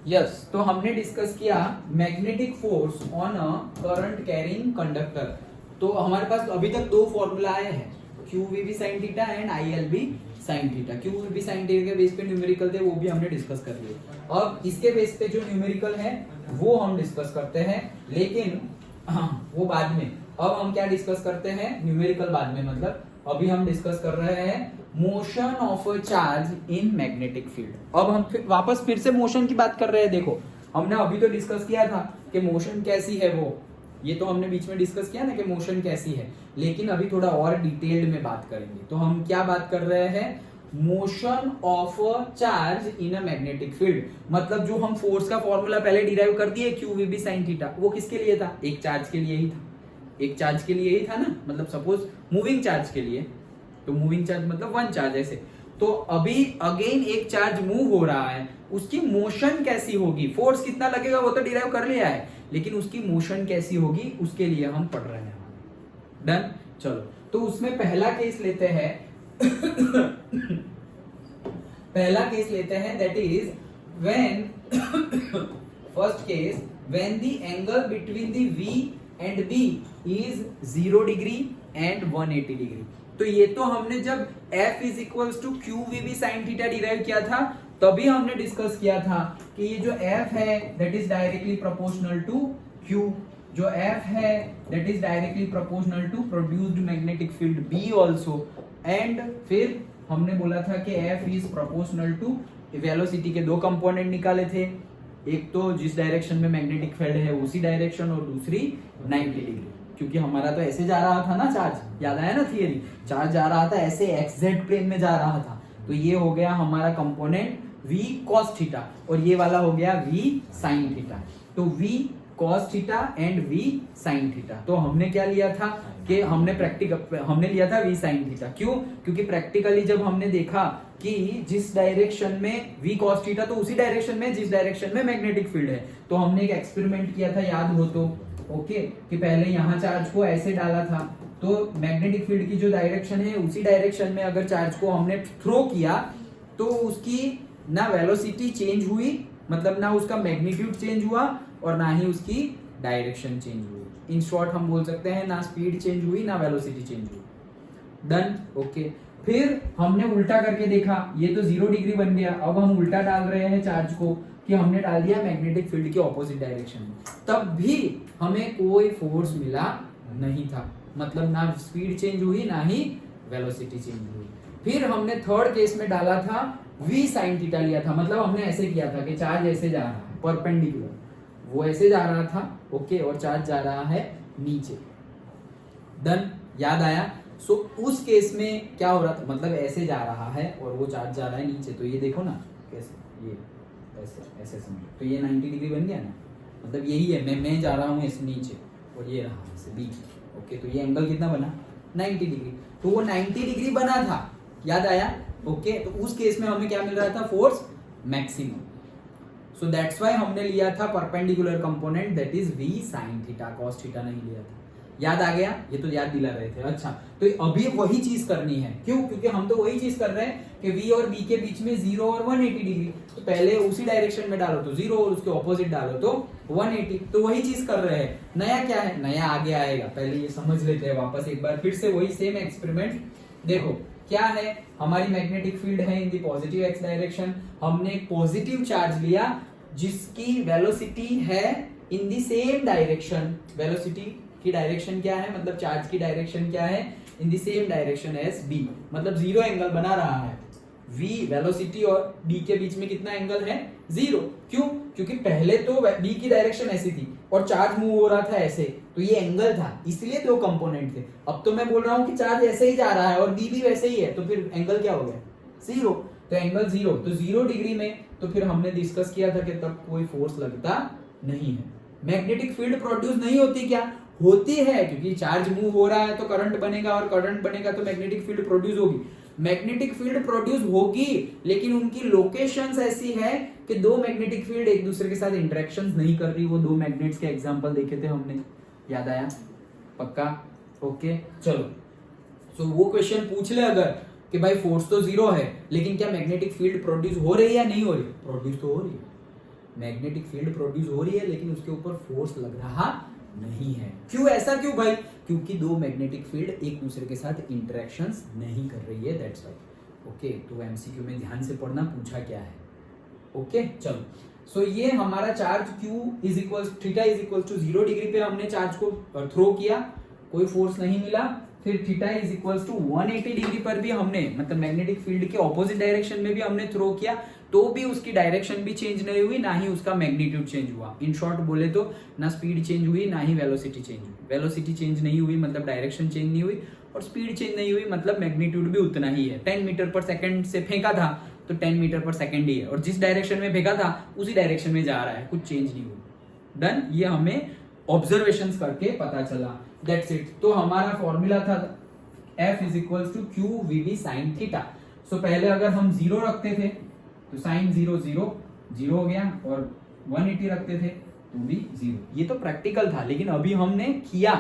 Yes, तो हमने discuss किया magnetic force on a current carrying conductor. तो हमारे पास अभी तक दो फॉर्मूला आए हैं, Q V B sine theta and I L B sine theta. Q V B sine theta के बेस पे न्यूमेरिकल थे, वो भी हमने डिस्कस कर लिए। अब इसके बेस पे जो न्यूमेरिकल है वो हम डिस्कस करते हैं, लेकिन वो बाद में। अब हम क्या डिस्कस करते हैं, न्यूमेरिकल बाद में, मतलब अभी हम डिस्कस कर रहे हैं motion of a charge in magnetic field. अब हम वापस फिर से मोशन की बात कर रहे हैं। देखो, हमने अभी तो डिस्कस किया था कि मोशन कैसी है, वो ये तो हमने बीच में डिस्कस किया ना कि मोशन कैसी है, लेकिन अभी थोड़ा और डिटेल्ड में बात करेंगे। तो हम क्या बात कर रहे हैं, motion of a charge in a magnetic field. मतलब जो हम फोर्स का फॉर्मूला पहले डिराइव कर दिए, Q V B sine theta, वो किसके लिए था, एक चार्ज के लिए ही था। एक चार्ज के लिए ही था ना, मतलब सपोज मूविंग चार्ज के लिए, तो मूविंग चार्ज मतलब वन चार्ज ऐसे। तो अभी अगेन एक चार्ज मूव हो रहा है, उसकी मोशन कैसी होगी, फोर्स कितना लगेगा वो तो डिराइव कर लिया है, लेकिन उसकी मोशन कैसी होगी उसके लिए हम पढ़ रहे हैं। डन, चलो। तो उसमें पहला केस लेते हैं पहला केस लेते हैं, that is when first case, when the angle between the V and B is 0 degree and 180 degree. तो ये तो हमने जब F is equals to Q V B sine theta derive किया था, तभी हमने डिस्कस किया था कि ये जो F है that is directly proportional to Q, जो F है that is directly proportional to produced magnetic field B also. And फिर हमने बोला था कि F is proportional to velocity के दो कंपोनेंट निकाले थे, एक तो जिस डायरेक्शन में मैग्नेटिक फील्ड है उसी डायरेक्शन, और दूसरी 90 डिग्री, क्योंकि हमारा तो ऐसे जा रहा था ना चार्ज, याद आया ना थियरी, चार्ज जा रहा था ऐसे एक्सजेड प्लेन में जा रहा था। तो ये हो गया हमारा कंपोनेंट v cos थीटा, और ये वाला हो गया v sin थीटा। तो v cos theta and v sin theta. तो हमने क्या लिया था कि हमने लिया था v sin थीटा। क्यों? क्योंकि प्रैक्टिकली जब हमने देखा कि जिस डायरेक्शन में v cos थीटा, तो उसी डायरेक्शन में जिस डायरेक्शन में मैग्नेटिक फील्ड है। तो हमने एक एक्सपेरिमेंट किया था, याद हो तो, ओके, कि पहले यहाँ चार्ज को ऐसे डाला था, तो मैग्नेटिक फील्ड की जो डायरेक्शन है उसी डायरेक्शन में अगर चार्ज को हमने थ्रो किया, तो उसकी ना वेलोसिटी चेंज हुई, मतलब ना उसका मैग्नीट्यूड चेंज हुआ और ना ही उसकी डायरेक्शन चेंज हुई। इन शॉर्ट हम बोल सकते हैं ना स्पीड चेंज हुई ना वेलोसिटी चेंज हुई। Done, okay. फिर हमने उल्टा करके देखा, ये तो 0 डिग्री बन गया। अब हम उल्टा डाल रहे हैं चार्ज को, कि हमने डाल दिया मैग्नेटिक फील्ड के ऑपोजिट डायरेक्शन में, तब भी हमें कोई फोर्स मिला नहीं था, मतलब ना स्पीड चेंज हुई ना ही वेलोसिटी चेंज हुई। फिर हमने थर्ड केस में डाला था v sin थीटा लिया था, मतलब हमने ऐसे किया था कि चार्ज ऐसे जा रहा है परपेंडिकुलर, वो ऐसे जा रहा था, ओके, और चार्ज जा रहा है नीचे। डन, याद आया? सो उस केस में क्या हो रहा था, मतलब ऐसे जा रहा है और वो चार्ज जा रहा है नीचे। तो ये देखो ना कैसे, ये ऐसे ऐसे समझो, तो ये 90 डिग्री बन गया ना, मतलब यही है, मैं जा रहा हूँ ऐसे नीचे और ये रहा ऐसे बीच, ओके। तो ये एंगल कितना बना, 90 डिग्री। तो वो 90 डिग्री बना था, याद आया? ओके, तो उस केस में हमें क्या मिल रहा था, force maximum. So that's why हमने लिया था perpendicular component, that is v sin theta, cos theta नहीं लिया था। याद आ गया? ये तो याद दिला रहे थे। अच्छा, तो अभी वही चीज करनी है। क्यों? क्योंकि हम तो वही चीज कर रहे हैं कि v और b के बीच में 0 और 180 डिग्री, तो पहले उसी डायरेक्शन में डालो तो 0 और उसके ऑपोजिट डालो तो 180, तो वही चीज कर रहे हैं। नया क्या है? नया आगे आएगा, पहले ये समझ लेते हैं वापस एक बार फिर से वही सेम एक्सपेरिमेंट। देखो क्या है, हमारी मैग्नेटिक फील्ड है in the positive X direction. हमने एक पॉजिटिव चार्ज लिया जिसकी वेलोसिटी है in the same direction. Velocity की डायरेक्शन क्या है, मतलब चार्ज की डायरेक्शन क्या है, in the same direction as b, मतलब 0 एंगल बना रहा है। v वेलोसिटी और b के बीच में कितना एंगल है, 0। क्यों? क्योंकि पहले तो b की डायरेक्शन ऐसी थी और चार्ज मूव हो रहा था ऐसे, तो ये एंगल था, इसलिए दो कंपोनेंट थे। अब तो मैं बोल रहा हूं कि चार्ज ऐसे ही जा रहा है और b भी वैसे ही है, तो फिर एंगल क्या हो गया, 0। तो एंगल 0, तो 0 डिग्री में, तो फिर हमने डिस्कस किया था कि तब कोई फोर्स लगता नहीं है। मैग्नेटिक फील्ड प्रोड्यूस नहीं होती क्या? होती है, क्योंकि चार्ज मूव हो रहा है तो करंट बनेगा, और करंट बनेगा तो मैग्नेटिक फील्ड प्रोड्यूस होगी। मैग्नेटिक फील्ड प्रोड्यूस होगी, लेकिन उनकी लोकेशंस ऐसी है कि दो मैग्नेटिक फील्ड एक दूसरे के साथ इंटरेक्शंस नहीं कर रही। वो दो मैग्नेट्स के एग्जांपल देखे थे हमने, याद आया? पक्का? ओके, चलो। सो वो क्वेश्चन पूछ ले अगर कि भाई फोर्स तो 0 है, लेकिन क्या मैग्नेटिक फील्ड प्रोड्यूस हो रही है या नहीं हो रही? प्रोड्यूस तो हो रही है। मैग्नेटिक फील्ड प्रोड्यूस हो रही है लेकिन उसके ऊपर फोर्स लग रहा नहीं है। क्यों, ऐसा क्यों भाई? क्योंकि दो मैग्नेटिक फील्ड एक दूसरे के साथ इंटरेक्शंस नहीं कर रही है, दैट्स व्हाई। ओके, तो एमसीक्यू में ध्यान से पढ़ना पूछा क्या है। ओके चलो, सो ये हमारा charge Q is equal theta is equal to 0 degree पे हमने चार्ज को थ्रो किया, कोई फोर्स नहीं मिला। फिर theta is equal to 180 degree पर भी हमने, मतलब मैग्नेटिक फील्ड के ऑपोजिट डायरेक्शन में भी हमने थ्रो किया, तो भी उसकी डायरेक्शन भी चेंज नहीं हुई, ना ही उसका मैग्नीट्यूड चेंज हुआ। इन शॉर्ट बोले तो ना स्पीड चेंज हुई ना ही वेलोसिटी चेंज हुई। वेलोसिटी चेंज नहीं हुई मतलब डायरेक्शन चेंज नहीं हुई, और स्पीड चेंज नहीं हुई मतलब मैग्नीट्यूड भी उतना ही है। 10 मीटर पर सेकंड से फेंका था तो 10 मीटर पर सेकंड ही है, और जिस डायरेक्शन में फेंका था उसी डायरेक्शन में जा रहा है, कुछ चेंज नहीं हुआ। डन, ये हमें ऑब्जर्वेशंस करके पता चला, दैट्स इट। तो हमारा फॉर्मूला था F is equal to Q V B sine theta. So पहले अगर हम 0 रखते थे तो साइन 0 0 0 हो गया, और 180 रखते थे तो भी 0। ये तो प्रैक्टिकल था, लेकिन अभी हमने किया,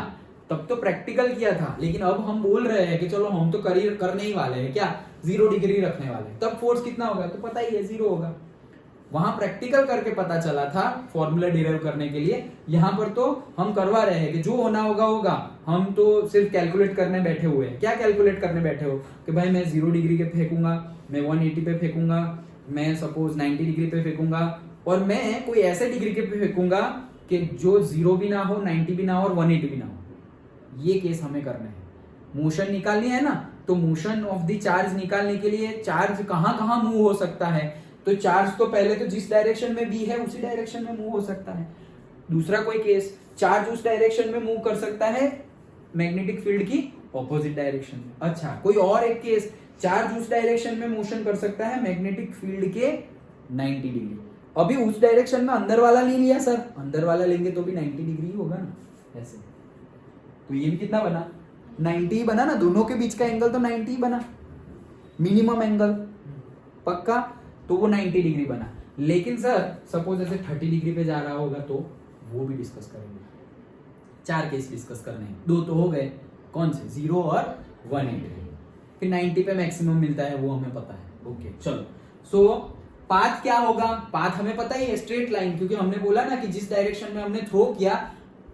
तब तो प्रैक्टिकल किया था, लेकिन अब हम बोल रहे हैं कि चलो हम तो करने ही वाले हैं, क्या 0 डिग्री रखने वाले हैं, तब फोर्स कितना होगा तो पता ही है 0 होगा। वहां प्रैक्टिकल करके पता चला था फॉर्मूला डिराइव करने के लिए, यहाँ पर तो हम करवा रहे हैं कि जो होना होगा होगा, हम तो सिर्फ कैलकुलेट करने बैठे हुए हैं। क्या कैलकुलेट करने बैठे हो कि भाई मैं 0 डिग्री के फेंकूंगा, मैं 180 पे फेंकूंगा, मैं सपोज 90 डिग्री पे फेंकूंगा, और मैं कोई ऐसे डिग्री के पे फेंकूंगा कि जो 0 भी ना हो, 90 भी ना हो और 180 भी ना हो। ये केस हमें करना है। मोशन निकालनी है ना, तो मोशन ऑफ द चार्ज निकालने के लिए चार्ज कहां कहां मूव हो सकता है, तो चार्ज तो पहले तो जिस डायरेक्शन में भी है उसी डायरेक्शन में मूव हो सकता है। दूसरा कोई केस, चार्ज उस डायरेक्शन में मूव कर सकता है मैग्नेटिक फील्ड की ऑपोजिट डायरेक्शन में। अच्छा, कोई और एक केस, चार्ज उस डायरेक्शन में मोशन कर सकता है मैग्नेटिक फील्ड के 90 डिग्री। अभी उस डायरेक्शन में अंदर वाला ले लिया सर, अंदर वाला लेंगे तो भी 90 डिग्री होगा ना, ऐसे। तो ये भी कितना बना, 90 ही बना ना, दोनों के बीच का एंगल तो 90 ही बना, मिनिमम एंगल पक्का, तो वो 90 डिग्री बना। लेकिन सर सपोज ऐसे 30 डिग्री पे जा रहा होगा तो वो भी डिस्कस करेंगे। 4 केस डिस्कस करने हैं, 2 तो हो गए, कौन से, 0 और 180। फिर 90 पे मैक्सिमम मिलता है, वो हमें पता है। ओके चलो, सो पाथ क्या होगा, पाथ हमें पता ही है, स्ट्रेट लाइन, क्योंकि हमने बोला ना कि जिस डायरेक्शन में हमने थ्रो किया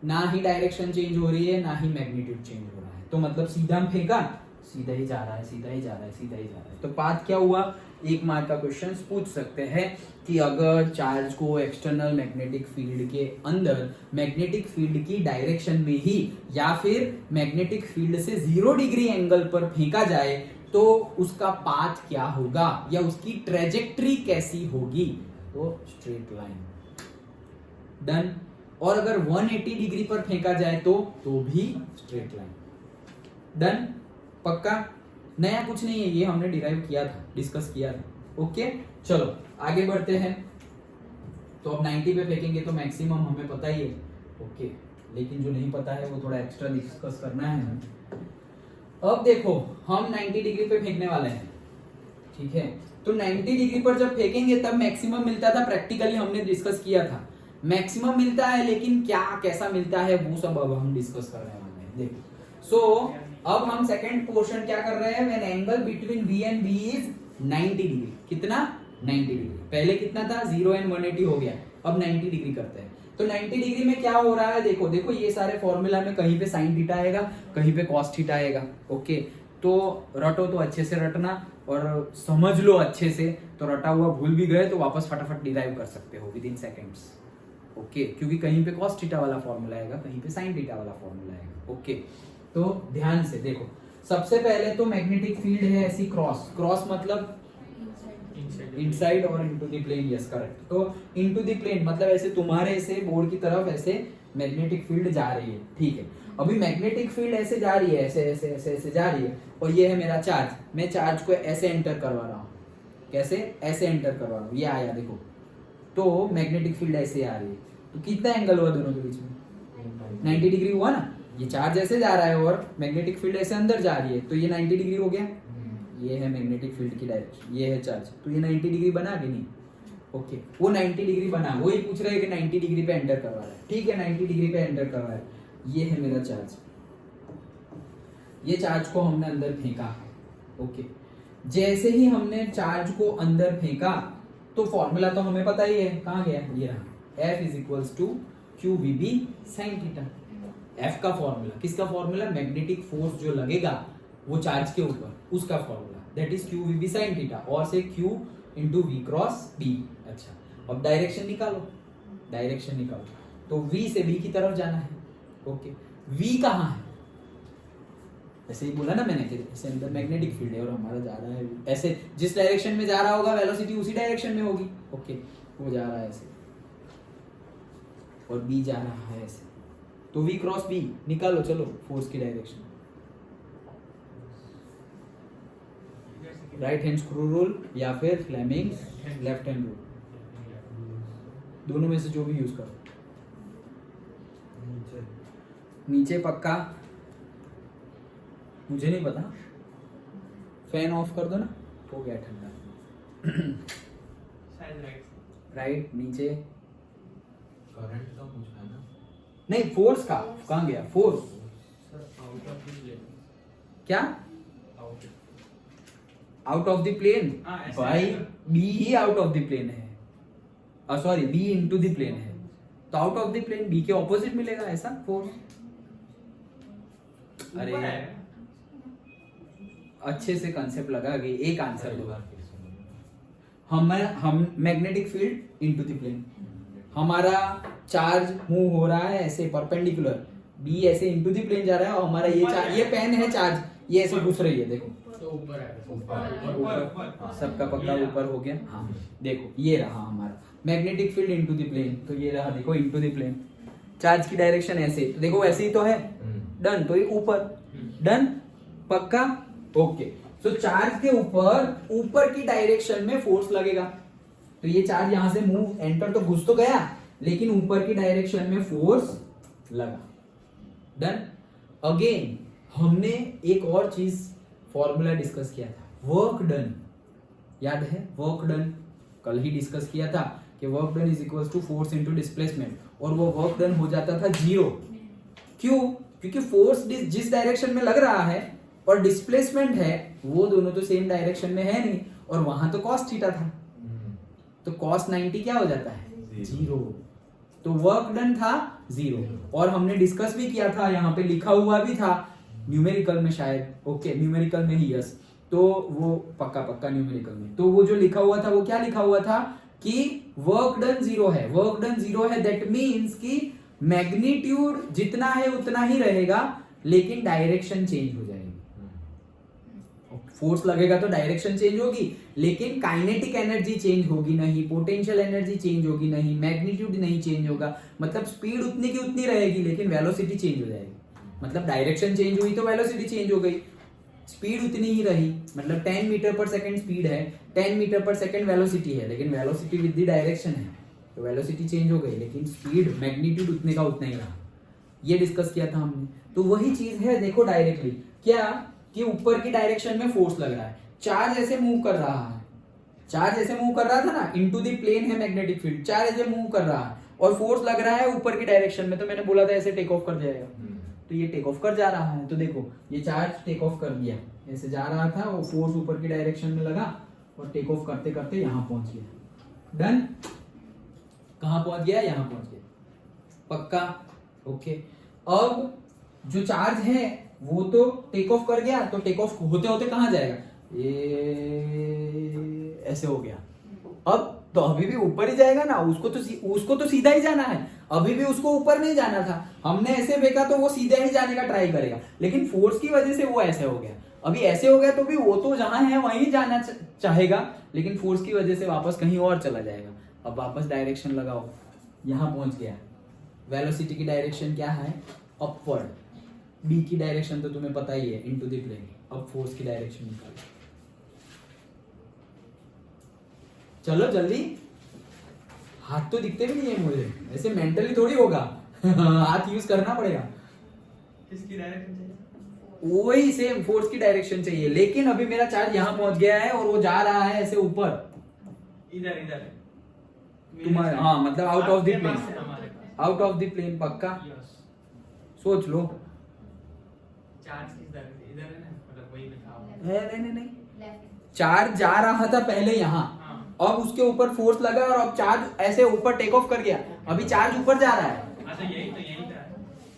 ना ही डायरेक्शन चेंज हो रही है ना ही मैग्नीट्यूड चेंज हो रहा है, तो मतलब सीधा फेंका, सीधा ही जा रहा है, सीधा ही जा रहा है, सीधा ही जा रहा है। तो पाथ क्या हुआ, 1 मार्क का क्वेश्चन पूछ सकते हैं कि अगर चार्ज को एक्सटर्नल मैग्नेटिक फील्ड के अंदर मैग्नेटिक फील्ड की डायरेक्शन में ही या फिर मैग्नेटिक फील्ड से 0 डिग्री एंगल पर फेंका जाए तो उसका पाथ क्या होगा या उसकी ट्रेजेक्ट्री कैसी होगी, तो स्ट्रेट लाइन। डन। और अगर 180 डिग्री पर फेंका जाए तो भी स्ट्रेट लाइन। डन, पक्का, नया कुछ नहीं है, ये हमने डिराइव किया था, डिस्कस किया था। ओके चलो आगे बढ़ते हैं। तो अब 90 पे फेंकेंगे तो मैक्सिमम हमें पता ही है। ओके, लेकिन जो नहीं पता है वो थोड़ा एक्स्ट्रा डिस्कस करना है। अब देखो हम 90 डिग्री पे फेंकने वाले हैं, ठीक है, तो 90 डिग्री पर जब फेंकेंगे तब मैक्सिमम मिलता था, प्रैक्टिकली हमने डिस्कस किया था मैक्सिमम मिलता है, लेकिन क्या कैसा मिलता है वो सब अब हम डिस्कस कर रहे हैं। देखो सो अब हम सेकंड पोर्शन क्या कर रहे हैं, when angle between V and B is 90 degree. कितना, 90 डिग्री। पहले कितना था, 0 एंड 180 हो गया, अब 90 डिग्री करते हैं। तो 90 डिग्री में क्या हो रहा है, देखो देखो ये सारे फॉर्मूला में कहीं पे साइन थीटा आएगा, कहीं पे कॉस थीटा आएगा। ओके, तो रटो तो अच्छे से रटना और समझ लो अच्छे से, तो रटा हुआ भूल भी गए तो वापस फटाफट डिराइव कर सकते हो विद इन सेकेंड्स। ओके, क्योंकि कहीं पे कॉस थीटा वाला फॉर्मूला आएगा, कहीं पे साइन थीटा वाला फॉर्मूला आएगा। ओके, तो ध्यान से देखो, सबसे पहले तो मैग्नेटिक फील्ड है ऐसी क्रॉस, क्रॉस मतलब इनसाइड और into the plane, yes correct. तो इनटू द प्लेन मतलब ऐसे तुम्हारे से बोर्ड की तरफ ऐसे मैग्नेटिक फील्ड जा रही है, ठीक है। अभी मैग्नेटिक फील्ड ऐसे जा रही है, ऐसे ऐसे ऐसे ऐसे जा रही है, और ये है मेरा चार्ज, मैं चार्ज को ऐसे एंटर करवा रहा हूँ। कैसे, ऐसे एंटर करवा रहा हूँ, ये आया देखो, तो मैग्नेटिक फील्ड ऐसे आ रही है, तो कितना एंगल हुआ दोनों के बीच में, 90 डिग्री हुआ ना। ये चार्ज ऐसे जा रहा है और मैग्नेटिक फील्ड ऐसे अंदर जा रही है, तो ये 90 डिग्री हो गया। ये है मैग्नेटिक फील्ड की डायरेक्शन, ये है चार्ज, तो ये 90 डिग्री बना कि नहीं। ओके, वो 90 डिग्री बना, वो ही पूछ रहे हैं कि 90 डिग्री पे एंटर करवा रहा है, ठीक है, 90 डिग्री पे एंटर करवा है। ये है मेरा चार्ज, ये चार्ज को हमने अंदर फेंका। ओके, जैसे ही हमने चार्ज को अंदर फेंका तो फॉर्मूला तो हमें पता ही है, कहाँ गया, ये रहा, F is equals to Q V B sine theta. F का फॉर्मूला, किसका फॉर्मूला, मैग्नेटिक फोर्स जो लगेगा वो चार्ज के ऊपर, उसका formula, that is Q V B sine theta, और से Q into V cross B. अच्छा, अब डायरेक्शन निकालो, डायरेक्शन निकालो, तो V से B की तरफ जाना है। ओके, V कहाँ है, ऐसे ही बोला ना मैंने कि ऐसे अंदर मैग्नेटिक फील्ड है और हमारा जा रहा है ऐसे, जिस डायरेक्शन में जा रहा होगा वेलोसिटी उसी डायरेक्शन में होगी। ओके, वो जा रहा है ऐसे और B जा रहा है ऐसे, तो V क्रॉस B निकालो, चलो फोर्स की direction. Right hand screw rule या फिर फ्लेमिंग लेफ्ट हैंड रूल, दोनों में से जो भी यूज करो। नीचे पक्का, मुझे नहीं पता, फैन ऑफ कर दो ना, हो गया ठंडा। राइट, नीचे करंट का पूछा है ना, नहीं फोर्स का, कहाँ गया force, out of the plane, क्या आउट ऑफ द प्लेन, भाई बी ही आउट ऑफ द प्लेन है, sorry B into the plane है, तो out of the plane B के ऑपोजिट मिलेगा ऐसा फोर्स। अरे अच्छे से कंसेप्ट लगा गई, एक आंसर दो। हम magnetic field into the plane, हमारा चार्ज मूव हो रहा है ऐसे परपेंडिकुलर, बी ऐसे इनटू द प्लेन जा रहा है, और हमारा ये पेन है चार्ज, ये ऐसे घुस रही है, देखो तो ऊपर है, ऊपर सबका पक्का ऊपर हो गया। हाँ देखो, ये रहा हमारा magnetic field into the plane, तो ये रहा देखो इनटू द प्लेन, चार्ज की डायरेक्शन ऐसे, तो देखो ऐसे ही तो है, डन, तो ये ऊपर, डन पक्का। ओके, तो चार्ज के ऊपर की डायरेक्शन में फोर्स लगेगा, तो ये चार्ज यहां से मूव एंटर तो घुस तो गया, लेकिन ऊपर की डायरेक्शन में फोर्स लगा, डन। अगेन हमने एक और चीज फॉर्मूला डिस्कस किया था, वर्क डन, याद है वर्क डन, कल ही डिस्कस किया था कि work done is equal to force into displacement, और वो वर्क डन हो जाता था 0। क्यों, क्योंकि फोर्स जिस डायरेक्शन में लग रहा है और डिस्प्लेसमेंट है वो दोनों तो सेम डायरेक्शन में है नहीं, और वहां तो cos थीटा था, तो cos 90 क्या हो जाता है 0, तो वर्क डन था 0। और हमने डिस्कस भी किया था, यहाँ पे लिखा हुआ भी था न्यूमेरिकल में शायद, ओके न्यूमेरिकल में ही यस, तो वो पक्का न्यूमेरिकल में, तो वो जो लिखा हुआ था वो क्या लिखा हुआ था कि वर्क डन 0 है, वर्क डन 0 है, दैट मीन्स कि मैग्नीट्यूड जितना है उतना ही रहेगा, लेकिन डायरेक्शन चेंज हो जाएगी। फोर्स लगेगा तो डायरेक्शन चेंज होगी, लेकिन काइनेटिक एनर्जी चेंज होगी नहीं, पोटेंशियल एनर्जी चेंज होगी नहीं, मैग्नीट्यूड नहीं चेंज होगा, मतलब स्पीड उतनी की उतनी रहेगी, लेकिन वेलोसिटी चेंज हो जाएगी। मतलब डायरेक्शन चेंज हुई तो वेलोसिटी चेंज हो गई, स्पीड उतनी ही रही, मतलब 10 मीटर पर सेकंड स्पीड है, 10 मीटर पर सेकंड वेलोसिटी है, लेकिन वेलोसिटी विद द डायरेक्शन है, तो वेलोसिटी चेंज हो गई, लेकिन स्पीड मैग्नीट्यूड उतने का उतना ही रहा। ये डिस्कस किया था हमने, तो वही चीज है, देखो डायरेक्टली क्या कि ऊपर की डायरेक्शन में फोर्स लग रहा है, चार्ज ऐसे मूव कर रहा है, चार्ज ऐसे मूव कर रहा था ना, इनटू द प्लेन है मैग्नेटिक फील्ड, चार्ज ऐसे मूव कर रहा है और फोर्स लग रहा है ऊपर की डायरेक्शन में, तो मैंने बोला था ऐसे टेक ऑफ कर जाएगा, तो ये टेक ऑफ कर जा रहा है, तो देखो ये चार्ज टेक ऑफ कर दिया, ऐसे जा रहा था, वो फोर्स ऊपर की डायरेक्शन में लगा और टेक ऑफ करते करते यहाँ पहुंच गया, डन। कहाँ पहुंच गया, यहाँ पहुंच गया, पक्का, ओके। अब जो चार्ज है वो तो टेक ऑफ कर गया, तो टेक ऑफ होते होते कहाँ जाएगा, ये ऐसे हो गया, अब तो अभी भी ऊपर ही जाएगा ना, उसको तो सीधा ही जाना है, अभी भी उसको ऊपर नहीं जाना था, हमने ऐसे फेंका तो वो सीधा ही जाने का ट्राई करेगा, लेकिन फोर्स की वजह से वो ऐसे हो गया, अभी ऐसे हो गया तो भी वो तो जहां है वहीं जाना चाहेगा, लेकिन फोर्स की वजह से वापस कहीं और चला जाएगा। अब वापस डायरेक्शन लगाओ, यहां पहुंच गया, वेलोसिटी की डायरेक्शन क्या है, अपवर्ड, बी की डायरेक्शन तो तुम्हें पता ही है, इनटू द प्लेन। अब फोर्स की डायरेक्शन निकालो, चलो जल्दी, हाथ तो दिखते भी नहीं है मुझे, ऐसे मेंटली थोड़ी होगा हाथ यूज करना पड़ेगा। किसकी डायरेक्शन चाहिए, वही सेम फोर्स की डायरेक्शन चाहिए, लेकिन अभी मेरा चार्ज यहाँ पहुंच गया है और वो जा रहा है ऐसे ऊपर, इधर इधर तुम्हारे, हाँ मतलब out of the plane, out of the plane, पक्का सोच लो। चार्ज किधर, इधर है ना, मतलब वही लिखा हुआ नहीं, चार्ज जा रहा था पहले यहाँ, अब उसके ऊपर फोर्स लगा और अब चार्ज ऐसे ऊपर टेक ऑफ कर गया, अभी चार्ज ऊपर जा रहा है, हाँ तो यही था।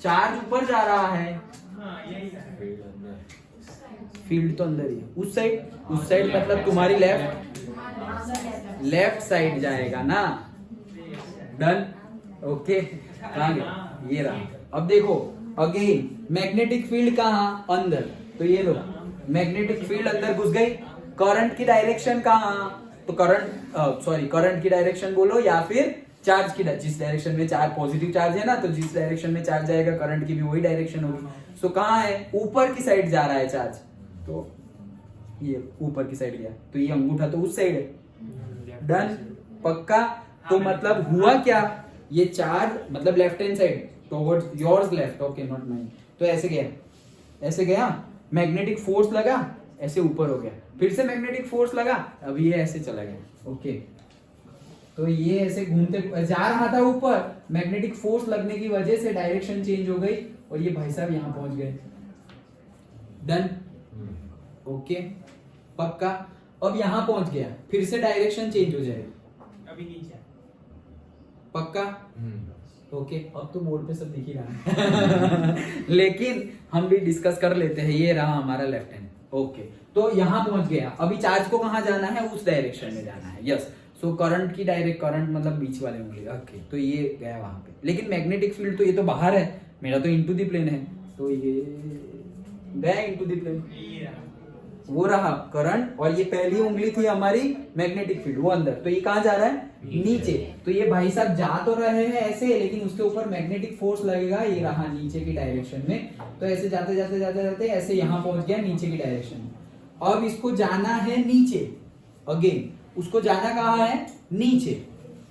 चार्ज ऊपर जा रहा है, हाँ यही था। फील्ड तो अंदर ही है, उस साइड मतलब तुम्हारी लेफ्ट साइड जाएगा ना। Done, okay. कहाँ गया, ये रहा। अब देखो अगेन मैग्नेटिक फील्ड कहाँ, अंदर, तो ये लो मैग्नेटिक फील्ड अंदर घुस गई। करंट की डायरेक्शन कहाँ, तो करंट की डायरेक्शन बोलो या फिर चार्ज की, जिस डायरेक्शन में चार्ज पॉजिटिव चार्ज है ना, तो जिस डायरेक्शन में चार्ज जाएगा करंट की भी वही डायरेक्शन होगी। सो कहाँ है, ऊपर की साइड जा रहा है चार्ज, तो ये ऊपर की साइड गया, तो ये अंगूठा तो उस साइड है। डन, पक्का। तो मतलब हुआ क्या, ये चार्ज मतलब left hand side towards yours left, okay not mine, तो ऐसे गया, मैग्नेटिक फोर्स लगा, ऐसे ऊपर हो गया, फिर से मैग्नेटिक फोर्स लगा, अब ये ऐसे चला गया, ओके। तो ये ऐसे घूमते जा रहा था ऊपर, मैग्नेटिक फोर्स लगने की वजह से डायरेक्शन चेंज हो गई और ये भाई साहब यहाँ पहुंच गए। डन, ओके, पक्का। अब यहाँ पहुंच गया, फिर से डायरेक्शन चेंज हो जाएगी, अभी नीचे पक्का। ओके, अब तो बोर्ड पे सब दिख ही रहा है लेकिन हम भी डिस्कस कर लेते हैं। ये रहा हमारा लेफ्ट हैंड, ओके। तो यहाँ पहुंच गया, अभी चार्ज को कहाँ जाना है, उस डायरेक्शन में जाना है, यस। सो करंट की करंट मतलब बीच वाले उंगली, ओके। तो ये गया वहां पे, लेकिन मैग्नेटिक फील्ड तो ये तो बाहर है, मेरा तो इनटू द प्लेन है, तो ये गया इनटू द प्लेन, ये रहा। वो रहा करंट, और ये पहली उंगली थी हमारी मैग्नेटिक फील्ड, वो अंदर, तो ये कहाँ जा रहा है, नीचे। तो ये भाई साहब जा तो रहे हैं ऐसे, लेकिन उसके ऊपर मैग्नेटिक फोर्स लगेगा, ये रहा नीचे की डायरेक्शन में, तो ऐसे जाते जाते जाते जाते ऐसे यहाँ पहुंच गया नीचे की डायरेक्शन में। अब इसको जाना है नीचे, अगेन उसको जाना कहाँ है, नीचे,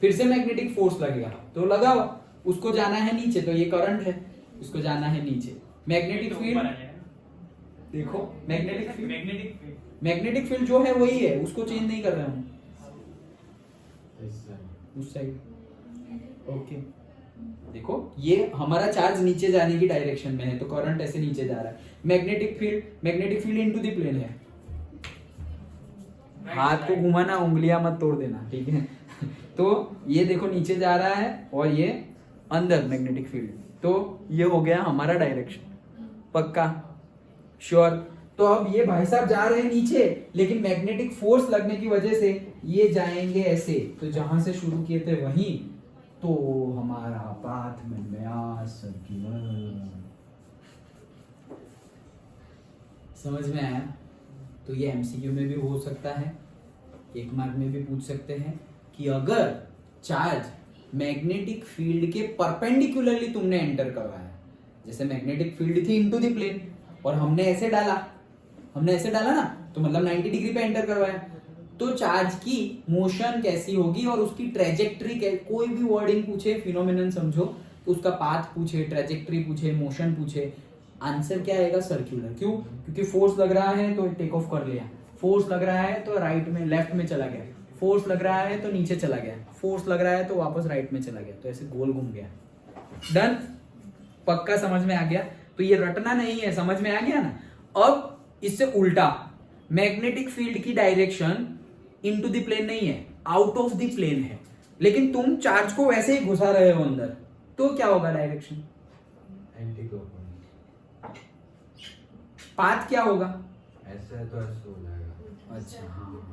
फिर से मैग्नेटिक फोर्स लगेगा, तो लगाओ, उसको जाना है नीचे, तो ये करंट है, इसको जाना है नीचे। मैग्नेटिक फील्ड देखो, मैग्नेटिक फील्ड जो है वही है, उसको चेंज नहीं कर रहे हम, उस साइड, ओके। देखो ये हमारा चार्ज नीचे जाने की डायरेक्शन में है, तो करंट ऐसे नीचे जा रहा है। Magnetic field into the plane है, हाथ को घुमाना, उंगलियां मत तोड़ देना, ठीक है तो ये देखो नीचे जा रहा है और ये अंदर मैग्नेटिक फील्ड, तो ये हो गया हमारा डायरेक्शन, पक्का, श्योर। तो अब ये भाई साहब जा रहे हैं नीचे, लेकिन मैग्नेटिक फोर्स लगने की वजह से ये जाएंगे ऐसे, तो जहां से शुरू किए थे वहीं, तो हमारा पाथ बन गया सर्कुलर। समझ में आया? तो ये एमसीक्यू में भी हो सकता है, 1 मार्क में भी पूछ सकते हैं कि अगर चार्ज मैग्नेटिक फील्ड के परपेंडिकुलरली तुमने एंटर करवाया, जैसे मैग्नेटिक फील्ड थी इनटू द प्लेन और हमने ऐसे डाला ना, तो मतलब 90 डिग्री पे एंटर करवाया, तो चार्ज की मोशन कैसी होगी और उसकी ट्रेजेक्ट्री, कोई भी वर्डिंग पूछे, फिनोमेनन समझो, तो उसका पाथ पूछे, ट्रेजेक्ट्री पूछे, मोशन पूछे, आंसर क्या आएगा, सर्कुलर। क्यों? क्योंकि फोर्स लग रहा है तो टेक ऑफ कर लिया, फोर्स लग रहा है तो राइट में लेफ्ट में चला गया, फोर्स लग रहा है तो नीचे चला गया, फोर्स लग रहा है तो वापस राइट में चला गया, तो ऐसे गोल घूम गया। डन, पक्का समझ में आ गया? तो ये रटना नहीं है, समझ में आ गया ना। अब इससे उल्टा, मैग्नेटिक फील्ड की डायरेक्शन इनटू द प्लेन नहीं है, आउट ऑफ द प्लेन है, लेकिन तुम चार्ज को वैसे ही घुसा रहे हो अंदर, तो क्या होगा डायरेक्शन, एंटी क्लॉकवाइज। पाथ क्या होगा, ऐसे तो ऐसे हो जाएगा। अच्छा हाँ,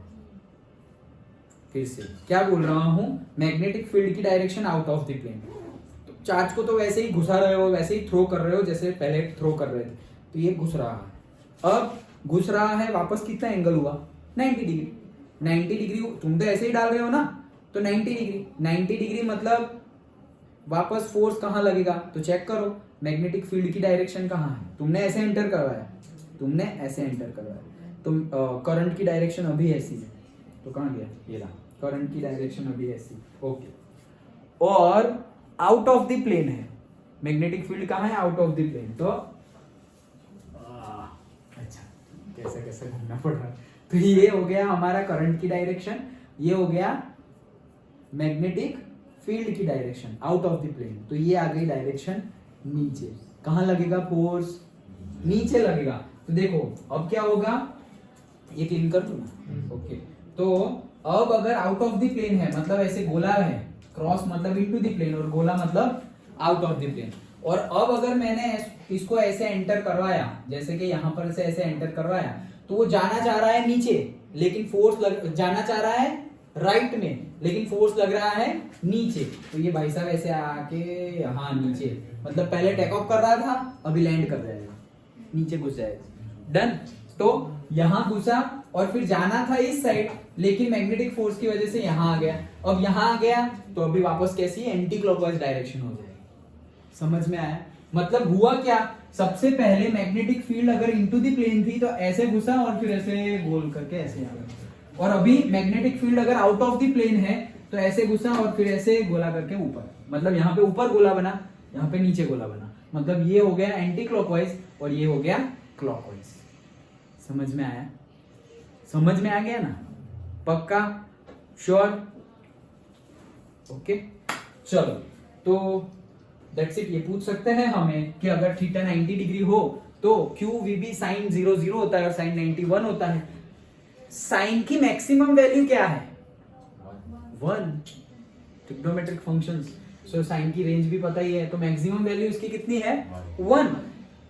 फिर से क्या बोल रहा हूं, मैग्नेटिक फील्ड की direction out of the plane, तो चार्ज को तो वैसे ही घुसा रहे हो, वैसे ही थ्रो कर रहे हो जैसे पहले थ्रो कर रहे थे, तो ये घुस रहा है, अब घुस रहा है, वापस कितना एंगल हुआ, 90 डिग्री। 90 डिग्री तुम तो ऐसे ही डाल रहे हो ना, तो 90 डिग्री मतलब वापस फोर्स कहाँ लगेगा, तो चेक करो, मैग्नेटिक फील्ड की डायरेक्शन कहाँ है, तुमने ऐसे एंटर करवाया, तो करंट की डायरेक्शन अभी ऐसी है, तो कहाँ गया, ये रहा, करंट की डायरेक्शन अभी ऐसी, ओके। और आउट ऑफ द प्लेन है, मैग्नेटिक फील्ड कहाँ है, आउट ऑफ द प्लेन, तो अच्छा कैसे घूमना पड़ रहा है, तो ये हो गया हमारा करंट की डायरेक्शन, ये हो गया मैग्नेटिक फील्ड की direction out of the plane, तो ये आ गई डायरेक्शन नीचे, कहाँ लगेगा फोर्स, नीचे लगेगा। तो देखो अब क्या होगा, ये क्लीन कर दूं ना, ओके। तो अब अगर आउट ऑफ द प्लेन है, मतलब ऐसे गोला है, क्रॉस मतलब इनटू द प्लेन और गोला मतलब आउट ऑफ द प्लेन, और अब अगर मैंने इसको ऐसे एंटर करवाया, जैसे कि यहाँ पर से ऐसे एंटर करवाया, तो वो जाना चाह रहा है नीचे, लेकिन जाना चाह रहा है राइट में, लेकिन फोर्स लग रहा है नीचे। तो ये भाई साहब ऐसे आके यहाँ नीचे, मतलब पहले टेक ऑफ कर रहा था, अभी लैंड कर जाएगा, नीचे घुस जाएगा। डन। तो यहाँ घुसा और फिर जाना था इस साइड, लेकिन मैग्नेटिक फोर्स की वजह से यहाँ आ गया। अब यहाँ आ गया तो अभी वापस कैसी एंटी क्लॉकवाइज डायरेक्शन हो जाएगी। समझ में आया? मतलब हुआ क्या, सबसे पहले मैग्नेटिक फील्ड अगर इनटू द प्लेन थी तो ऐसे घुसा और फिर ऐसे गोल करके ऐसे आ गया, और अभी मैग्नेटिक फील्ड अगर आउट ऑफ द प्लेन है तो ऐसे घुसा और फिर ऐसे गोला करके ऊपर, मतलब यहाँ पे ऊपर गोला बना, यहाँ पे नीचे गोला बना, मतलब ये हो गया एंटी क्लॉकवाइज और ये हो गया क्लॉकवाइज। समझ में आया? समझ में आ गया ना? पक्का? श्योर? ओके, चलो तो दैट्स इट। ये पूछ सकते हैं हमें कि अगर थीटा 90 डिग्री हो तो क्यू वी बी साइन 0 होता है और साइन 91 होता है। साइन की मैक्सिमम वैल्यू क्या है? 1। ट्रिग्नोमेट्रिक फंक्शंस, सो साइन की रेंज भी पता ही है, तो मैक्सिमम वैल्यू इसकी कितनी है? 1।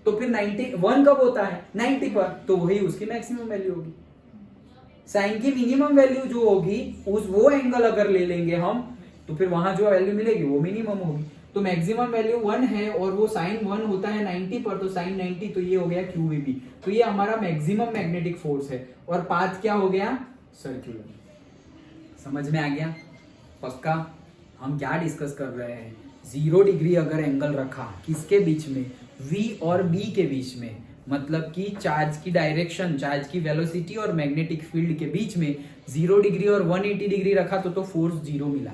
तो फिर 91 कब होता है? 90 पर, तो वही उसकी मैक्सिमम वैल्यू होगी। साइन की मिनिमम वैल्यू जो होगी वो एंगल अगर ले लेंगे हम, तो फिर वहां जो वैल्यू मिलेगी वो मिनिमम होगी। तो मैक्सिमम वैल्यू 1 है और वो साइन 1 होता है 90 पर, तो साइन 90, तो ये हो गया QVB। तो ये हमारा मैक्सिमम मैग्नेटिक फोर्स है, और पाथ क्या हो गया? सर्कुलर। समझ में आ गया? पक्का? हम क्या डिस्कस कर रहे हैं? 0 डिग्री अगर एंगल रखा, किसके बीच में? V और B के बीच में, मतलब कि चार्ज की डायरेक्शन, चार्ज की वेलोसिटी और मैग्नेटिक फील्ड के बीच में 0 डिग्री और 180 डिग्री रखा तो फोर्स 0 मिला।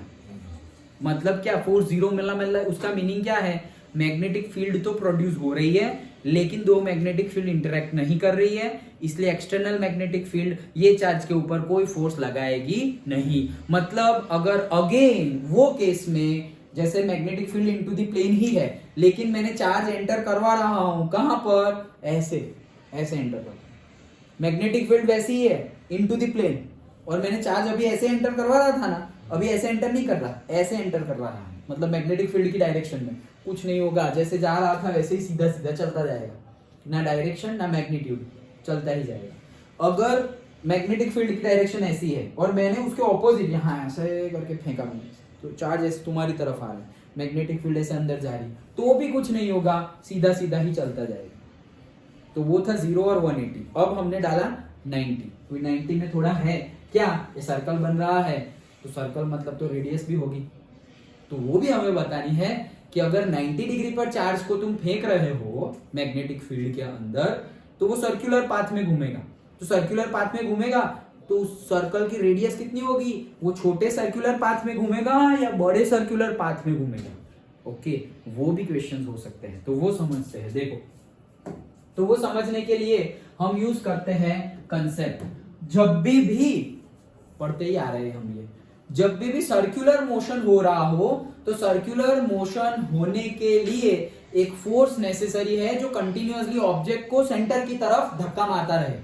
मतलब क्या? फोर्स 0 मिला, उसका मीनिंग क्या है? मैग्नेटिक फील्ड तो प्रोड्यूस हो रही है, लेकिन दो मैग्नेटिक फील्ड इंटरेक्ट नहीं कर रही है, इसलिए एक्सटर्नल मैग्नेटिक फील्ड ये चार्ज के ऊपर कोई फोर्स लगाएगी नहीं। मतलब अगर अगेन वो केस में जैसे magnetic field into the plane ही है, लेकिन मैंने चार्ज एंटर करवा रहा हूं, कहां पर? ऐसे एंटर कर, मैग्नेटिक फील्ड वैसी ही है इनटू द प्लेन, और मैंने चार्ज अभी ऐसे एंटर करवा रहा था ना, अभी ऐसे एंटर नहीं कर रहा, ऐसे एंटर करवा रहा है, मतलब मैग्नेटिक फील्ड की डायरेक्शन में कुछ नहीं होगा, जैसे जा रहा था वैसे ही सीधा सीधा चलता जाएगा, ना डायरेक्शन ना मैग्नीट्यूड, चलता ही जाएगा। अगर मैग्नेटिक फील्ड की डायरेक्शन ऐसी है और मैंने उसके ऑपोजिट यहाँ ऐसे करके फेंका, मैंने तो चार्ज ऐसे तुम्हारी तरफ आ रहा है, मैग्नेटिक फील्ड ऐसे अंदर जा रही, तो भी कुछ नहीं होगा, सीधा सीधा ही चलता जाएगा। तो वो था 0 और 180। अब हमने डाला 90, तो 90 में थोड़ा है क्या, ये सर्कल बन रहा है, तो सर्कल मतलब तो रेडियस भी होगी, तो वो भी हमें बतानी है कि अगर 90 डिग्री पर चार्ज को तुम फेंक रहे हो मैग्नेटिक फील्ड के अंदर, तो वो सर्कुलर पाथ में घूमेगा, तो सर्कुलर पाथ में घूमेगा तो उस सर्कल की रेडियस कितनी होगी? वो छोटे सर्कुलर पाथ में घूमेगा या बड़े सर्कुलर पाथ में घूमेगा? ओके, वो भी क्वेश्चंस हो सकते हैं, तो वो समझते हैं। देखो, तो वो समझने के लिए हम यूज करते हैं कंसेप्ट। जब भी पढ़ते ही आ रहे हैं हम ये, जब भी सर्कुलर मोशन हो रहा हो, तो सर्कुलर मोशन होने के लिए एक फोर्स नेसेसरी है जो कंटिन्यूअसली ऑब्जेक्ट को सेंटर की तरफ धक्का मारता रहे,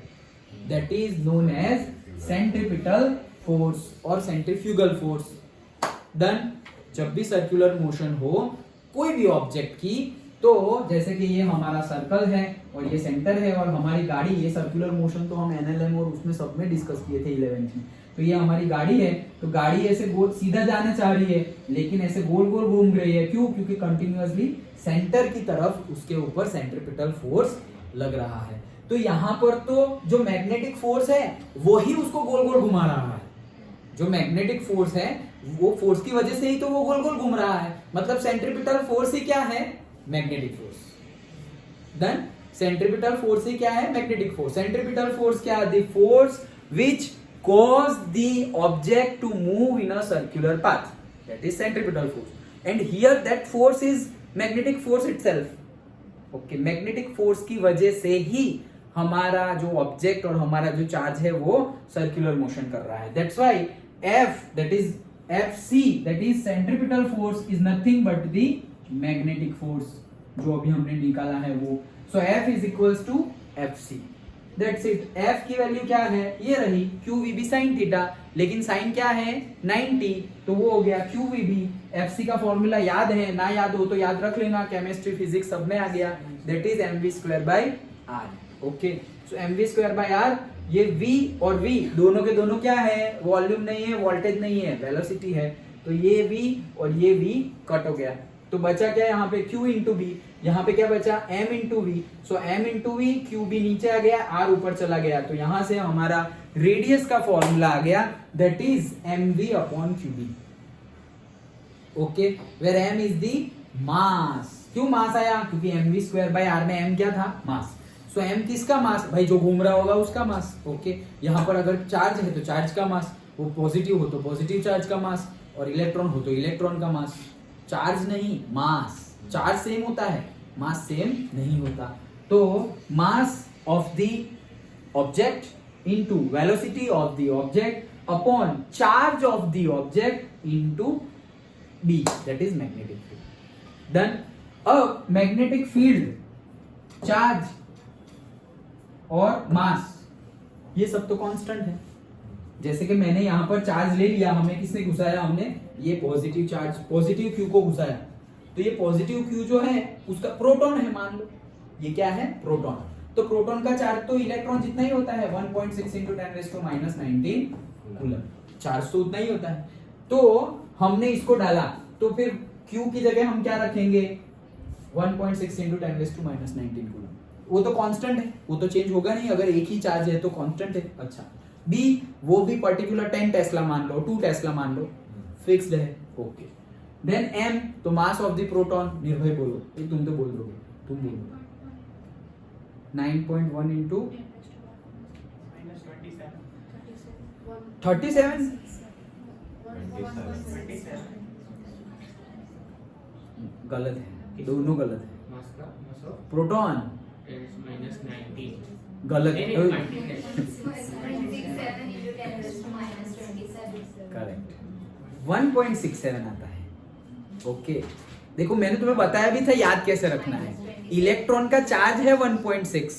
that is known as centripetal force और सेंट्रीफ्यूगल फोर्स। डन। जब भी सर्कुलर मोशन हो कोई भी ऑब्जेक्ट की, तो जैसे कि ये हमारा सर्कल है और ये सेंटर है, और हमारी गाड़ी, ये सर्कुलर मोशन तो हम एनएलएम और उसमें सब में डिस्कस किए थे 11th में, तो ये हमारी गाड़ी है, तो गाड़ी ऐसे गोल सीधा जाना चाह रही है, लेकिन ऐसे गोल गोल घूम रही है, क्यों? क्योंकि कंटिन्यूअसली सेंटर की तरफ उसके ऊपर सेंट्रीपिटल फोर्स लग रहा है। तो यहाँ पर तो जो मैग्नेटिक फोर्स है वही उसको गोल गोल घुमा रहा है, जो मैग्नेटिक फोर्स है वो फोर्स की वजह से ही तो वो गोल गोल घूम रहा है, मतलब सेंट्रीपिटल फोर्स ही क्या है? Magnetic force. Then centripetal force ही क्या है? Magnetic force. सेंट्रीपिटल फोर्स क्या है? The force which cause the object to move in a circular path, that is centripetal force, and here that force is magnetic force itself. Okay, magnetic force की वजह से ही हमारा जो object और हमारा जो चार्ज है वो सर्कुलर मोशन कर रहा है। That's why F, that is FC, that is centripetal force, is nothing but the magnetic force जो अभी हमने निकाला है वो। So F is equals to FC. That's it. f की वैल्यू क्या है, ये रही QVB sin थीटा, लेकिन sin क्या है 90, तो वो हो गया QVB। FC का फॉर्मूला याद है, ना याद हो तो याद रख लेना, केमिस्ट्री फिजिक्स सब में आ गया, that is mv²/r। Okay, so mv²/r, ये v और v दोनों के दोनों क्या है, वॉल्यूम नहीं है, वोल्टेज नहीं है, वेलोसिटी है, तो ये v और ये v कट हो गया, तो बचा क्या यहाँ पे q इंटू v, यहाँ पे क्या बचा m इंटू v, सो m इंटू v, QB नीचे आ गया, r ऊपर चला गया, तो यहाँ से हमारा रेडियस का फॉर्मूला आ गया, that is mv/qb। Okay, where m is the mass. क्यों मास आया, क्योंकि mv²/r में m क्या था, मास। सो m किसका मास, भाई जो घूम रहा होगा उसका मास। ओके, यहाँ पर अगर चार्ज है तो चार्ज का मास, वो पॉजिटिव हो तो पॉजिटिव चार्ज का मास, और इलेक्ट्रॉन हो तो इलेक्ट्रॉन का मास। चार्ज नहीं, मास। चार्ज सेम होता है, मास सेम नहीं होता। तो mass of the object into velocity of the object upon charge of the object into b, that is magnetic field. Done. अब मैग्नेटिक फील्ड, चार्ज और मास, ये सब तो कांस्टेंट है। जैसे कि मैंने यहाँ पर चार्ज ले लिया, हमें किसने घुसाया, हमने ये पॉजिटिव चार्ज, पॉजिटिव क्यू को घुसाया, तो ये पॉजिटिव क्यू जो है उसका प्रोटॉन है, मान लो ये क्या है, प्रोटॉन। तो प्रोटॉन का चार्ज तो इलेक्ट्रॉन जितना ही होता है, 1.6 × 10⁻⁻19 कूलम, चार्ज तो उतना ही होता है। तो हमने इसको डाला, तो फिर क्यू की जगह हम क्या रखेंगे, 1.6 × 10⁻19 कूलम, वो तो कांस्टेंट है, वो तो चेंज होगा नहीं, अगर एक ही चार्ज है तो कांस्टेंट है। अच्छा, बी, वो भी पर्टिकुलर 10 टेस्ला मान लो, 2 टेस्ला मान लो, फिक्स्ड है। ओके, देन एम, तो मास ऑफ द प्रोटॉन, निर्भय बोलो, ये तुम तो बोल दोगे, तुम बोलो, 9.1 इंटू -27 37 गलत है, दोनों गलत है। मास का मास ऑफ प्रोटॉन -19 गलत नहीं, है, 1.67 करेक्ट, 1.67 आता है। ओके, देखो मैंने तुम्हें बताया भी था याद कैसे रखना है। इलेक्ट्रॉन का चार्ज है 1.6,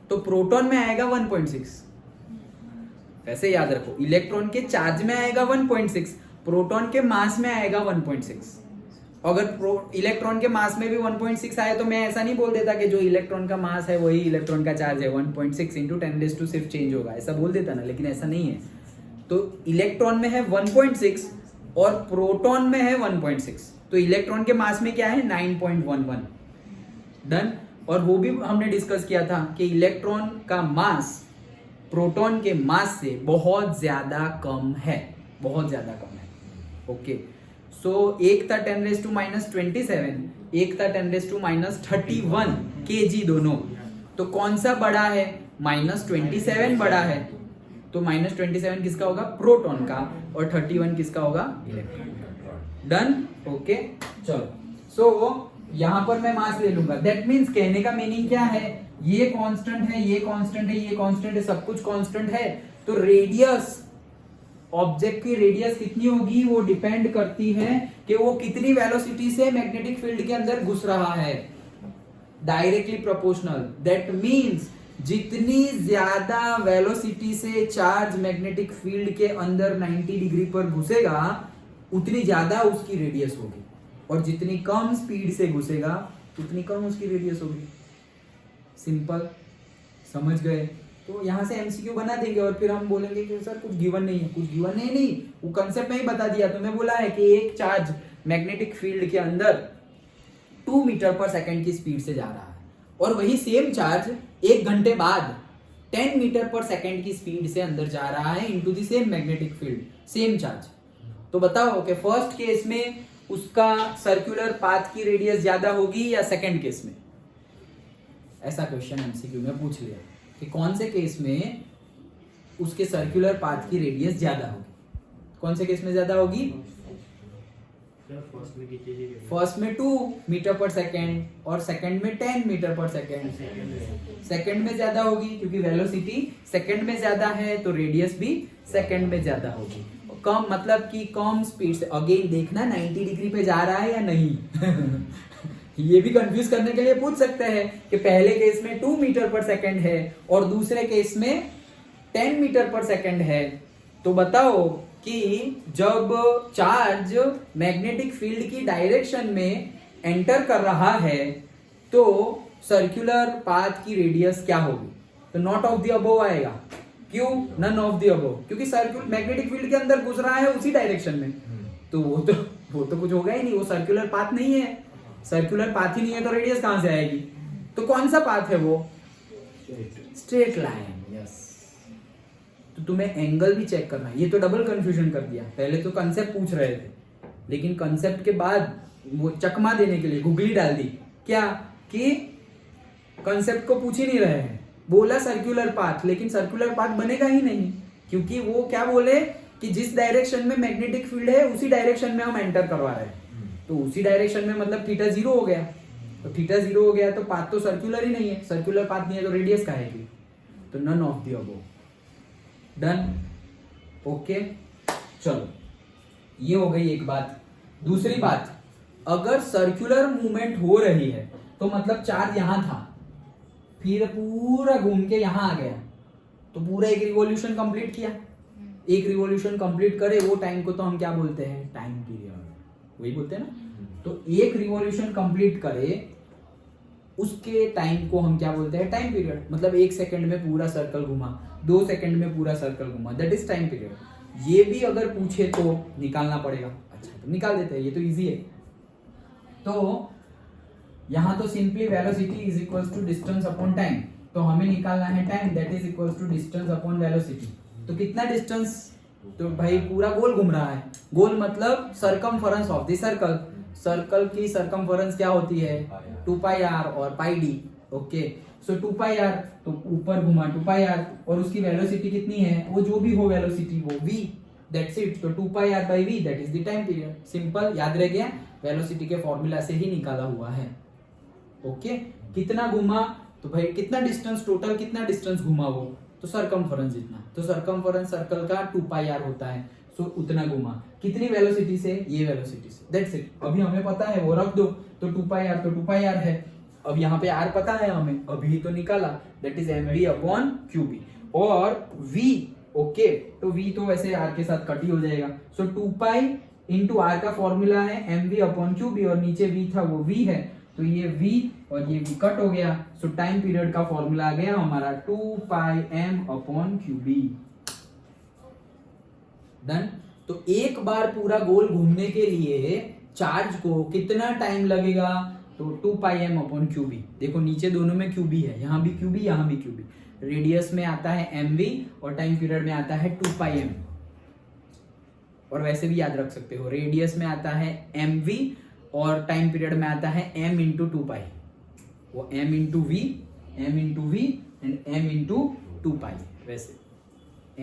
तो प्रोटॉन में आएगा 1.6, वैसे याद रखो, इलेक्ट्रॉन के चार्ज में आएगा 1.6, प्रोटॉन के मास में आएगा 1.6। अगर इलेक्ट्रॉन के मास में भी 1.6 आए तो मैं ऐसा नहीं बोल देता कि जो इलेक्ट्रॉन का मास है वही इलेक्ट्रॉन का चार्ज है, 1.6 इंटू 10⁻⁻⁴ सिर्फ चेंज होगा, ऐसा बोल देता ना, लेकिन ऐसा नहीं है। तो इलेक्ट्रॉन में है 1.6 और प्रोटॉन में है 1.6, तो इलेक्ट्रॉन के मास में क्या है 9.11। डन। और वो भी हमने डिस्कस किया था कि इलेक्ट्रॉन का मास प्रोटॉन के मास से बहुत ज्यादा कम है, बहुत ज्यादा कम है। ओके, सो एक था 10⁻⁻27, एक था 10⁻31 kg दोनों, तो कौन सा बड़ा है, -27 बड़ा है, तो -27 किसका होगा, प्रोटॉन का, और 31 किसका होगा, इलेक्ट्रॉन का। डन। ओके, चलो, सो यहां पर मैं मास ले लूंगा, दैट मींस कहने का मीनिंग क्या है, ये कांस्टेंट है, ये कांस्टेंट है, ये कांस्टेंट है, सब कुछ कांस्टेंट है, तो रेडियस, ऑब्जेक्ट की रेडियस कितनी होगी वो डिपेंड करती है कि वो कितनी वेलोसिटी से मैग्नेटिक फील्ड के अंदर घुस रहा है, डायरेक्टली प्रोपोर्शनल। दैट मींस जितनी ज्यादा वेलोसिटी से चार्ज मैग्नेटिक फील्ड के अंदर 90 डिग्री पर घुसेगा उतनी ज्यादा उसकी रेडियस होगी, और जितनी कम स्पीड से घुसेगा उतनी कम उसकी रेडियस होगी। सिंपल, समझ गए। तो यहाँ से एमसीक्यू बना देंगे और फिर हम बोलेंगे कि सर कुछ गिवन नहीं है, कुछ गिवन नहीं, वो कंसेप्ट में ही बता दिया। तुम्हें बोला है कि एक चार्ज मैग्नेटिक फील्ड के अंदर 2 मीटर पर सेकंड की स्पीड से जा रहा है, और वही सेम चार्ज 1 घंटे बाद 10 मीटर पर सेकंड की स्पीड से अंदर जा रहा है into the same magnetic field, same charge. तो बताओ कि फर्स्ट केस में उसका सर्कुलर पाथ की रेडियस ज्यादा होगी या सेकंड केस में? ऐसा क्वेश्चन एमसीक्यू में पूछ लिया कि कौन से केस में उसके सर्कुलर पाथ की रेडियस ज्यादा होगी, कौन से केस में ज्यादा होगी? फर्स्ट में 2 मीटर पर सेकेंड और सेकंड में 10 मीटर पर सेकेंड। सेकंड में ज्यादा होगी क्योंकि वेलोसिटी सेकंड में ज्यादा है, तो रेडियस भी सेकंड में ज्यादा होगी। कम मतलब कि कम स्पीड से, अगेन देखना 90 डिग्री पे जा रहा है या नहीं ये भी कंफ्यूज करने के लिए पूछ सकते हैं कि पहले केस में 2 मीटर पर सेकंड है और दूसरे केस में 10 मीटर पर सेकंड है, तो बताओ कि जब चार्ज मैग्नेटिक फील्ड की डायरेक्शन में एंटर कर रहा है तो सर्कुलर पाथ की रेडियस क्या होगी? तो नॉट ऑफ द अबोव आएगा। क्यों? नन ऑफ द अबोव, क्योंकि सर्कुलर मैग्नेटिक फील्ड के अंदर घुस रहा है उसी डायरेक्शन में, तो वो तो कुछ होगा ही नहीं, वो सर्कुलर पाथ नहीं है। सर्कुलर पाथ ही नहीं है तो रेडियस कहां से आएगी? तो कौन सा पाथ है वो? Straight line. यस। तो तुम्हें एंगल भी चेक करना है। ये तो डबल कंफ्यूजन कर दिया। पहले तो कंसेप्ट पूछ रहे थे, लेकिन कंसेप्ट के बाद वो चकमा देने के लिए गुगली डाल दी। क्या कि कंसेप्ट को पूछ ही नहीं रहे हैं, बोला सर्कुलर पाथ, लेकिन सर्कुलर पाथ बनेगा ही नहीं, क्योंकि वो क्या बोले कि जिस डायरेक्शन में मैग्नेटिक फील्ड है उसी डायरेक्शन में हम एंटर करवा रहे हैं। तो उसी डायरेक्शन में मतलब थीटा 0 हो गया, तो थीटा 0 हो गया तो पाथ तो सर्कुलर ही नहीं है। सर्कुलर पाथ नहीं है तो रेडियस का है कि? तो none of the above. Done. Okay, चलो ये हो गई एक बात। दूसरी बात, अगर सर्कुलर मूवमेंट हो रही है तो मतलब चार्ज यहां था, फिर पूरा घूम के यहां आ गया, तो पूरा एक रिवॉल्यूशन कंप्लीट किया। एक रिवॉल्यूशन कंप्लीट करे वो टाइम को तो हम क्या बोलते हैं? टाइम पीरियड, वही बोलते हैं ना। तो एक रिवॉल्यूशन कंप्लीट करे उसके टाइम को हम क्या बोलते हैं? Time period. मतलब 1 सेकंड में पूरा सर्कल घुमा, 2 सेकंड में पूरा सर्कल घुमा, दैट इज टाइम पीरियड। ये भी अगर पूछे तो निकालना पड़ेगा। अच्छा, तो निकाल देते हैं, ये तो इजी है। तो यहां तो simply velocity is equals to distance upon time, तो हमें निकालना है time, that is equals to distance upon velocity. तो कितना डिस्टेंस? तो भाई पूरा गोल घूम रहा है। गोल मतलब circumference of the circle. Circle की सरकमफरेंस क्या होती है? 2 पाई आर और pi D. Okay, so 2 pi R, तो ऊपर घुमा 2 पाई आर, और उसकी वेलोसिटी कितनी है? वो जो भी हो वेलोसिटी, वो v, दैट्स इट। तो 2 pi R by v, that is the time period. Simple, याद रह गया? वेलोसिटी के फॉर्मूला से ही निकाला हुआ है। ओके, कितना घुमा? तो भाई कितना डिस्टेंस, टोटल कितना डिस्टेंस घुमा वो? तो सरकमफरेंस जितना। तो सरकमफरेंस सर्कल का 2 पाई आर होता है, सो उतना घुमा। कितनी वेलोसिटी से? ये वेलोसिटी से, दैट्स इट। अभी हमें पता है, वो रख दो। तो 2 पाई आर, तो 2 पाई आर है। अब यहाँ पे आर पता है हमें, अभी तो निकाला, that is mv upon qb। और v, ओके, तो v तो वैसे आर के साथ कट ही हो जाएगा। सो 2 पाई इंटू आर का फॉर्मूला है mv अपॉन qb, और नीचे v था वो v है, तो ये v और ये v कट हो गया। सो टाइम पीरियड का फॉर्मूला आ गया हमारा 2 pi m upon qb। Done. तो एक बार पूरा गोल घूमने के लिए चार्ज को कितना टाइम लगेगा? तो 2 पाई m अपॉन qb। देखो नीचे दोनों में qb है, यहाँ भी qb, यहाँ भी qb। रेडियस में आता है mv और टाइम पीरियड में आता है 2 पाई m। और वैसे भी याद रख सकते हो, रेडियस में आता है mv और टाइम पीरियड में आता है m इंटू 2 पाई। वो m into v and m into 2 पाई। वैसे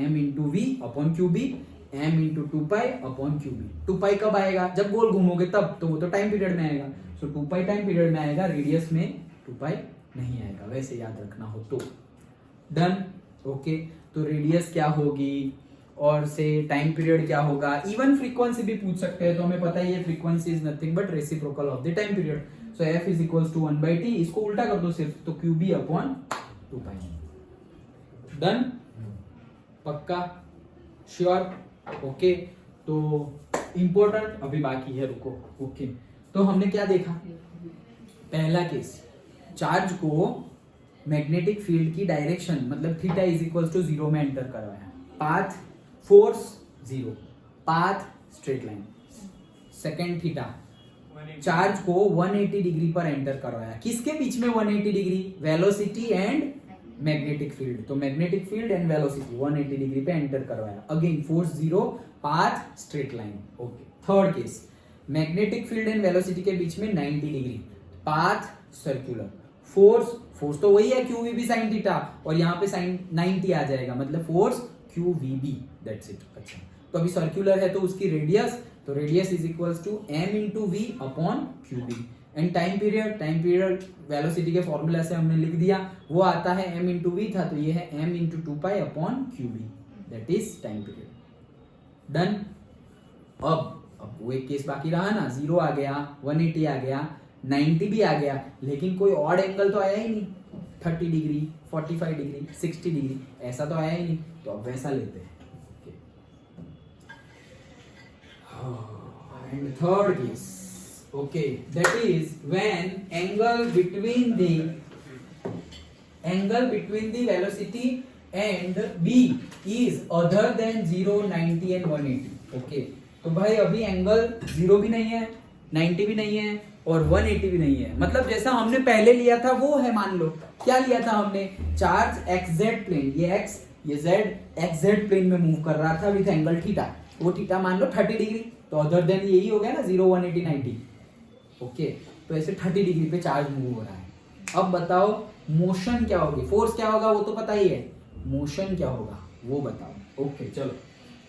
m into v upon qb, m into 2 pi upon qb। 2 पाई कब आएगा? जब गोल घूमोगे तब, तो वो तो टाइम पीरियड में आएगा। सो 2 पाई टाइम पीरियड में आएगा, रेडियस में 2 पाई नहीं आएगा, वैसे याद रखना हो तो। डन। ओके, तो रेडियस क्या होगी और से टाइम पीरियड क्या होगा। इवन फ्रीक्वेंसी भी पूछ सकते हैं, तो हमें पता है ये frequency is nothing but reciprocal of the time period. So f is equals to 1/t, इसको उल्टा कर दो सिर्फ, तो qb अपॉन 2 पाई। डन। पक्का? श्योर? ओके, तो इंपॉर्टेंट अभी बाकी है, रुको। ओके, तो हमने क्या देखा? पहला केस, चार्ज को मैग्नेटिक फील्ड की डायरेक्शन मतलब थीटा इज इक्वल टू 0 में एंटर करवाया। Path, force 0, path straight line. Second theta, charge को 180 डिग्री पर एंटर करवाया। किसके बीच में 180 degree? Velocity and magnetic field. तो magnetic field and velocity 180 degree पे एंटर करवाया। Again force 0, path straight line. Okay, third case, magnetic field and velocity के बीच में 90 डिग्री, पाथ सर्कुलर। फोर्स तो वही है qvb sin थीटा, और यहाँ पे sin 90 आ जाएगा, मतलब फोर्स qvb, दैट्स इट। अच्छा, तो अभी सर्कुलर है तो उसकी रेडियस, तो radius is equals to m into v upon qb। And time period velocity के फॉर्मूला से हमने लिख दिया, वो आता है m इंटू v था, तो ये है m into 2 pi upon qb, that is time period. Done. अब वो एक केस बाकी रहा ना, 0 आ गया, 180 आ गया, 90 भी आ गया, लेकिन कोई ऑड एंगल तो आया ही नहीं, 30 डिग्री, 45 डिग्री, 60 डिग्री, ऐसा तो आया ही नहीं, तो अब वैसा लेते हैं। And third case, okay, that is when angle between the velocity and b is other than 0, 90 and 180. Okay, तो भाई अभी एंगल 0 भी नहीं है, 90 भी नहीं है और 180 भी नहीं है, मतलब जैसा हमने पहले लिया था वो है। मान लो क्या लिया था हमने, चार्ज xz प्लेन, ये x ये z xz प्लेन में मूव कर रहा था विथ एंगल थीटा, वो थीटा मान लो 30 डिग्री, तो अदर देन यही हो गया ना 0, 180, 90। ओके, तो ऐसे 30 डिग्री पे चार्ज मूव हो रहा है। अब बताओ मोशन क्या होगी, फोर्स क्या होगा वो तो पता ही है, मोशन क्या होगा वो बताओ। ओके चलो,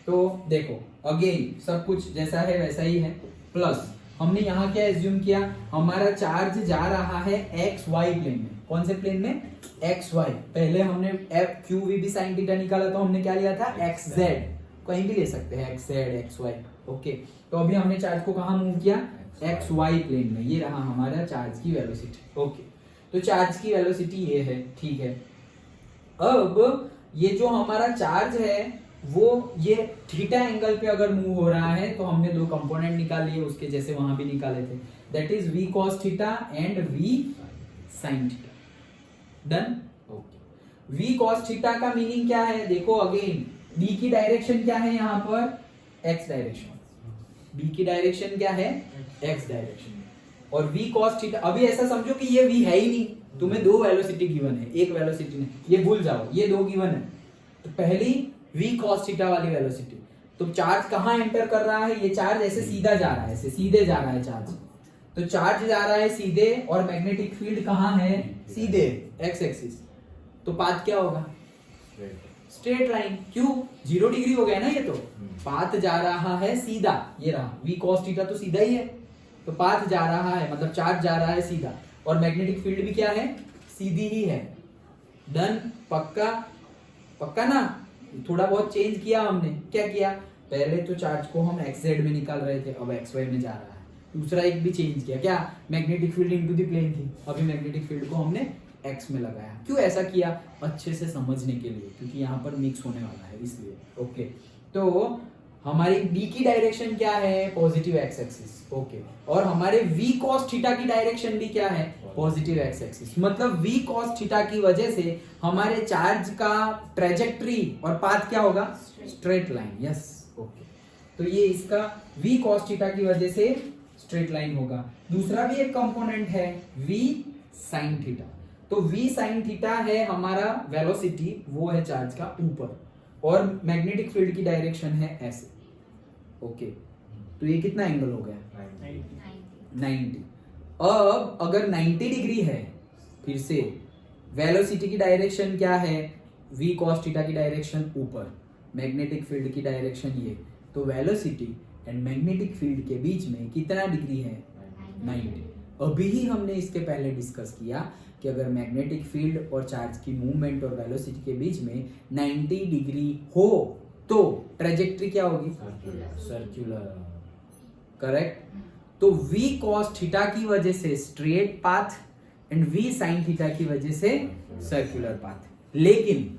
तो देखो अगेन सब कुछ जैसा है वैसा ही है, प्लस हमने यहाँ क्या एज्यूम किया, हमारा चार्ज जा रहा है एक्स वाई प्लेन में। कौन से प्लेन में, एक्स वाई। पहले हमने F Q V B sine theta निकाला तो हमने क्या लिया था, एक्स जेड, कहीं भी ले सकते हैं, X Z X Y. Okay, तो अभी हमने चार्ज को कहाँ मूव किया, एक्स वाई प्लेन में, ये रहा हमारा चार्ज की वेलोसिटी। ओके, तो चार्ज की वेलोसिटी ये है, ठीक है। अब ये जो हमारा चार्ज है वो ये थीटा एंगल पे अगर मूव हो रहा है तो हमने दो कंपोनेंट निकाल लिए उसके, जैसे वहां भी निकाले थे, that is v cos theta and v sin theta. Done. Okay, v cos theta का मीनिंग क्या है, देखो अगेन b की डायरेक्शन क्या है यहाँ पर, x डायरेक्शन, b की डायरेक्शन क्या है, x डायरेक्शन, और v cos थीटा, अभी ऐसा समझो कि ये v है ही नहीं, तुम्हें दो वेलोसिटी गिवन है, एक वेलोसिटी नहीं, ये भूल जाओ, ये दो गिवन है। तो पहली v cos थीटा वाली वेलोसिटी, तो चार्ज कहाँ एंटर कर रहा है, ये चार्ज ऐसे सीधा जा रहा है, ऐसे सीधे जा रहा है चार्ज, तो चार्ज जा रहा है सीधे और मैग्नेटिक फील्ड कहाँ है, सीधे x एक्सिस, तो पाथ क्या होगा, स्ट्रेट लाइन। क्यों, 0 डिग्री हो गया ना ये, तो पाथ जा रहा है सीधा, ये रहा v cos थीटा तो सीधा ही है, तो पाथ जा रहा है मतलब चार्ज जा रहा है सीधा, और मैग्नेटिक फील्ड भी क्या है, सीधी ही है। डन, पक्का पक्का ना। थोड़ा बहुत चेंज किया हमने, क्या किया, पहले तो चार्ज को हम एक्स जेड में निकाल रहे थे, अब एक्स वाई में जा रहा है। दूसरा एक भी चेंज किया, क्या, magnetic field into the plane थी, अभी मैग्नेटिक फील्ड को हमने एक्स में लगाया। क्यों ऐसा किया, अच्छे से समझने के लिए, क्योंकि यहाँ पर मिक्स होने वाला है इसलिए। ओके, तो हमारी b की डायरेक्शन क्या है, पॉजिटिव एक्स एक्सिस। ओके, और हमारे v cos थीटा की डायरेक्शन भी क्या है, पॉजिटिव एक्स एक्सिस, मतलब v cos थीटा की वजह से हमारे चार्ज का ट्रेजेक्ट्री और पाथ क्या होगा, स्ट्रेट लाइन। यस, ओके, तो ये इसका v cos थीटा की वजह से स्ट्रेट लाइन होगा। दूसरा भी एक कंपोनेंट है v sin थीटा, तो v sin थीटा है हमारा वेलोसिटी, वो है चार्ज का ऊपर, और मैग्नेटिक फील्ड की डायरेक्शन है ऐसे। ओके, तो ये कितना एंगल हो गया, 90। अब अगर 90 डिग्री है, फिर से वेलोसिटी की डायरेक्शन क्या है, v cos थीटा की डायरेक्शन ऊपर, मैग्नेटिक फील्ड की डायरेक्शन ये, तो वेलोसिटी एंड मैग्नेटिक फील्ड के बीच में कितना डिग्री है, 90। अभी ही हमने इसके पहले डिस्कस किया कि अगर मैग्नेटिक फील्ड और चार्ज की मूवमेंट और वेलोसिटी के बीच में 90 डिग्री हो तो ट्रेजेक्ट्री क्या होगी, सर्कुलर। करेक्ट। तो v cos थीटा की वजह से straight path and v sin theta की वजह से सर्कुलर पाथ। लेकिन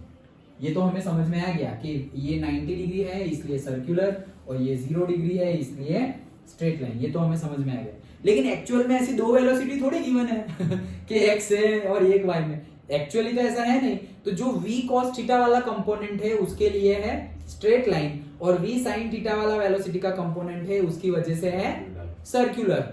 ये तो हमें समझ में आ गया कि ये 90 डिग्री है इसलिए सर्कुलर, और ये 0 डिग्री है इसलिए स्ट्रेट लाइन, ये तो हमें समझ में आ गया। लेकिन एक्चुअल में ऐसी दो वेलोसिटी थोड़ी गिवन है कि x है और एक y में, एक्चुअली तो ऐसा है नहीं। तो जो v cos थीटा वाला कंपोनेंट है उसके लिए है स्ट्रेट लाइन, और v sin थीटा वाला वेलोसिटी का कंपोनेंट है उसकी वजह से है सर्कुलर।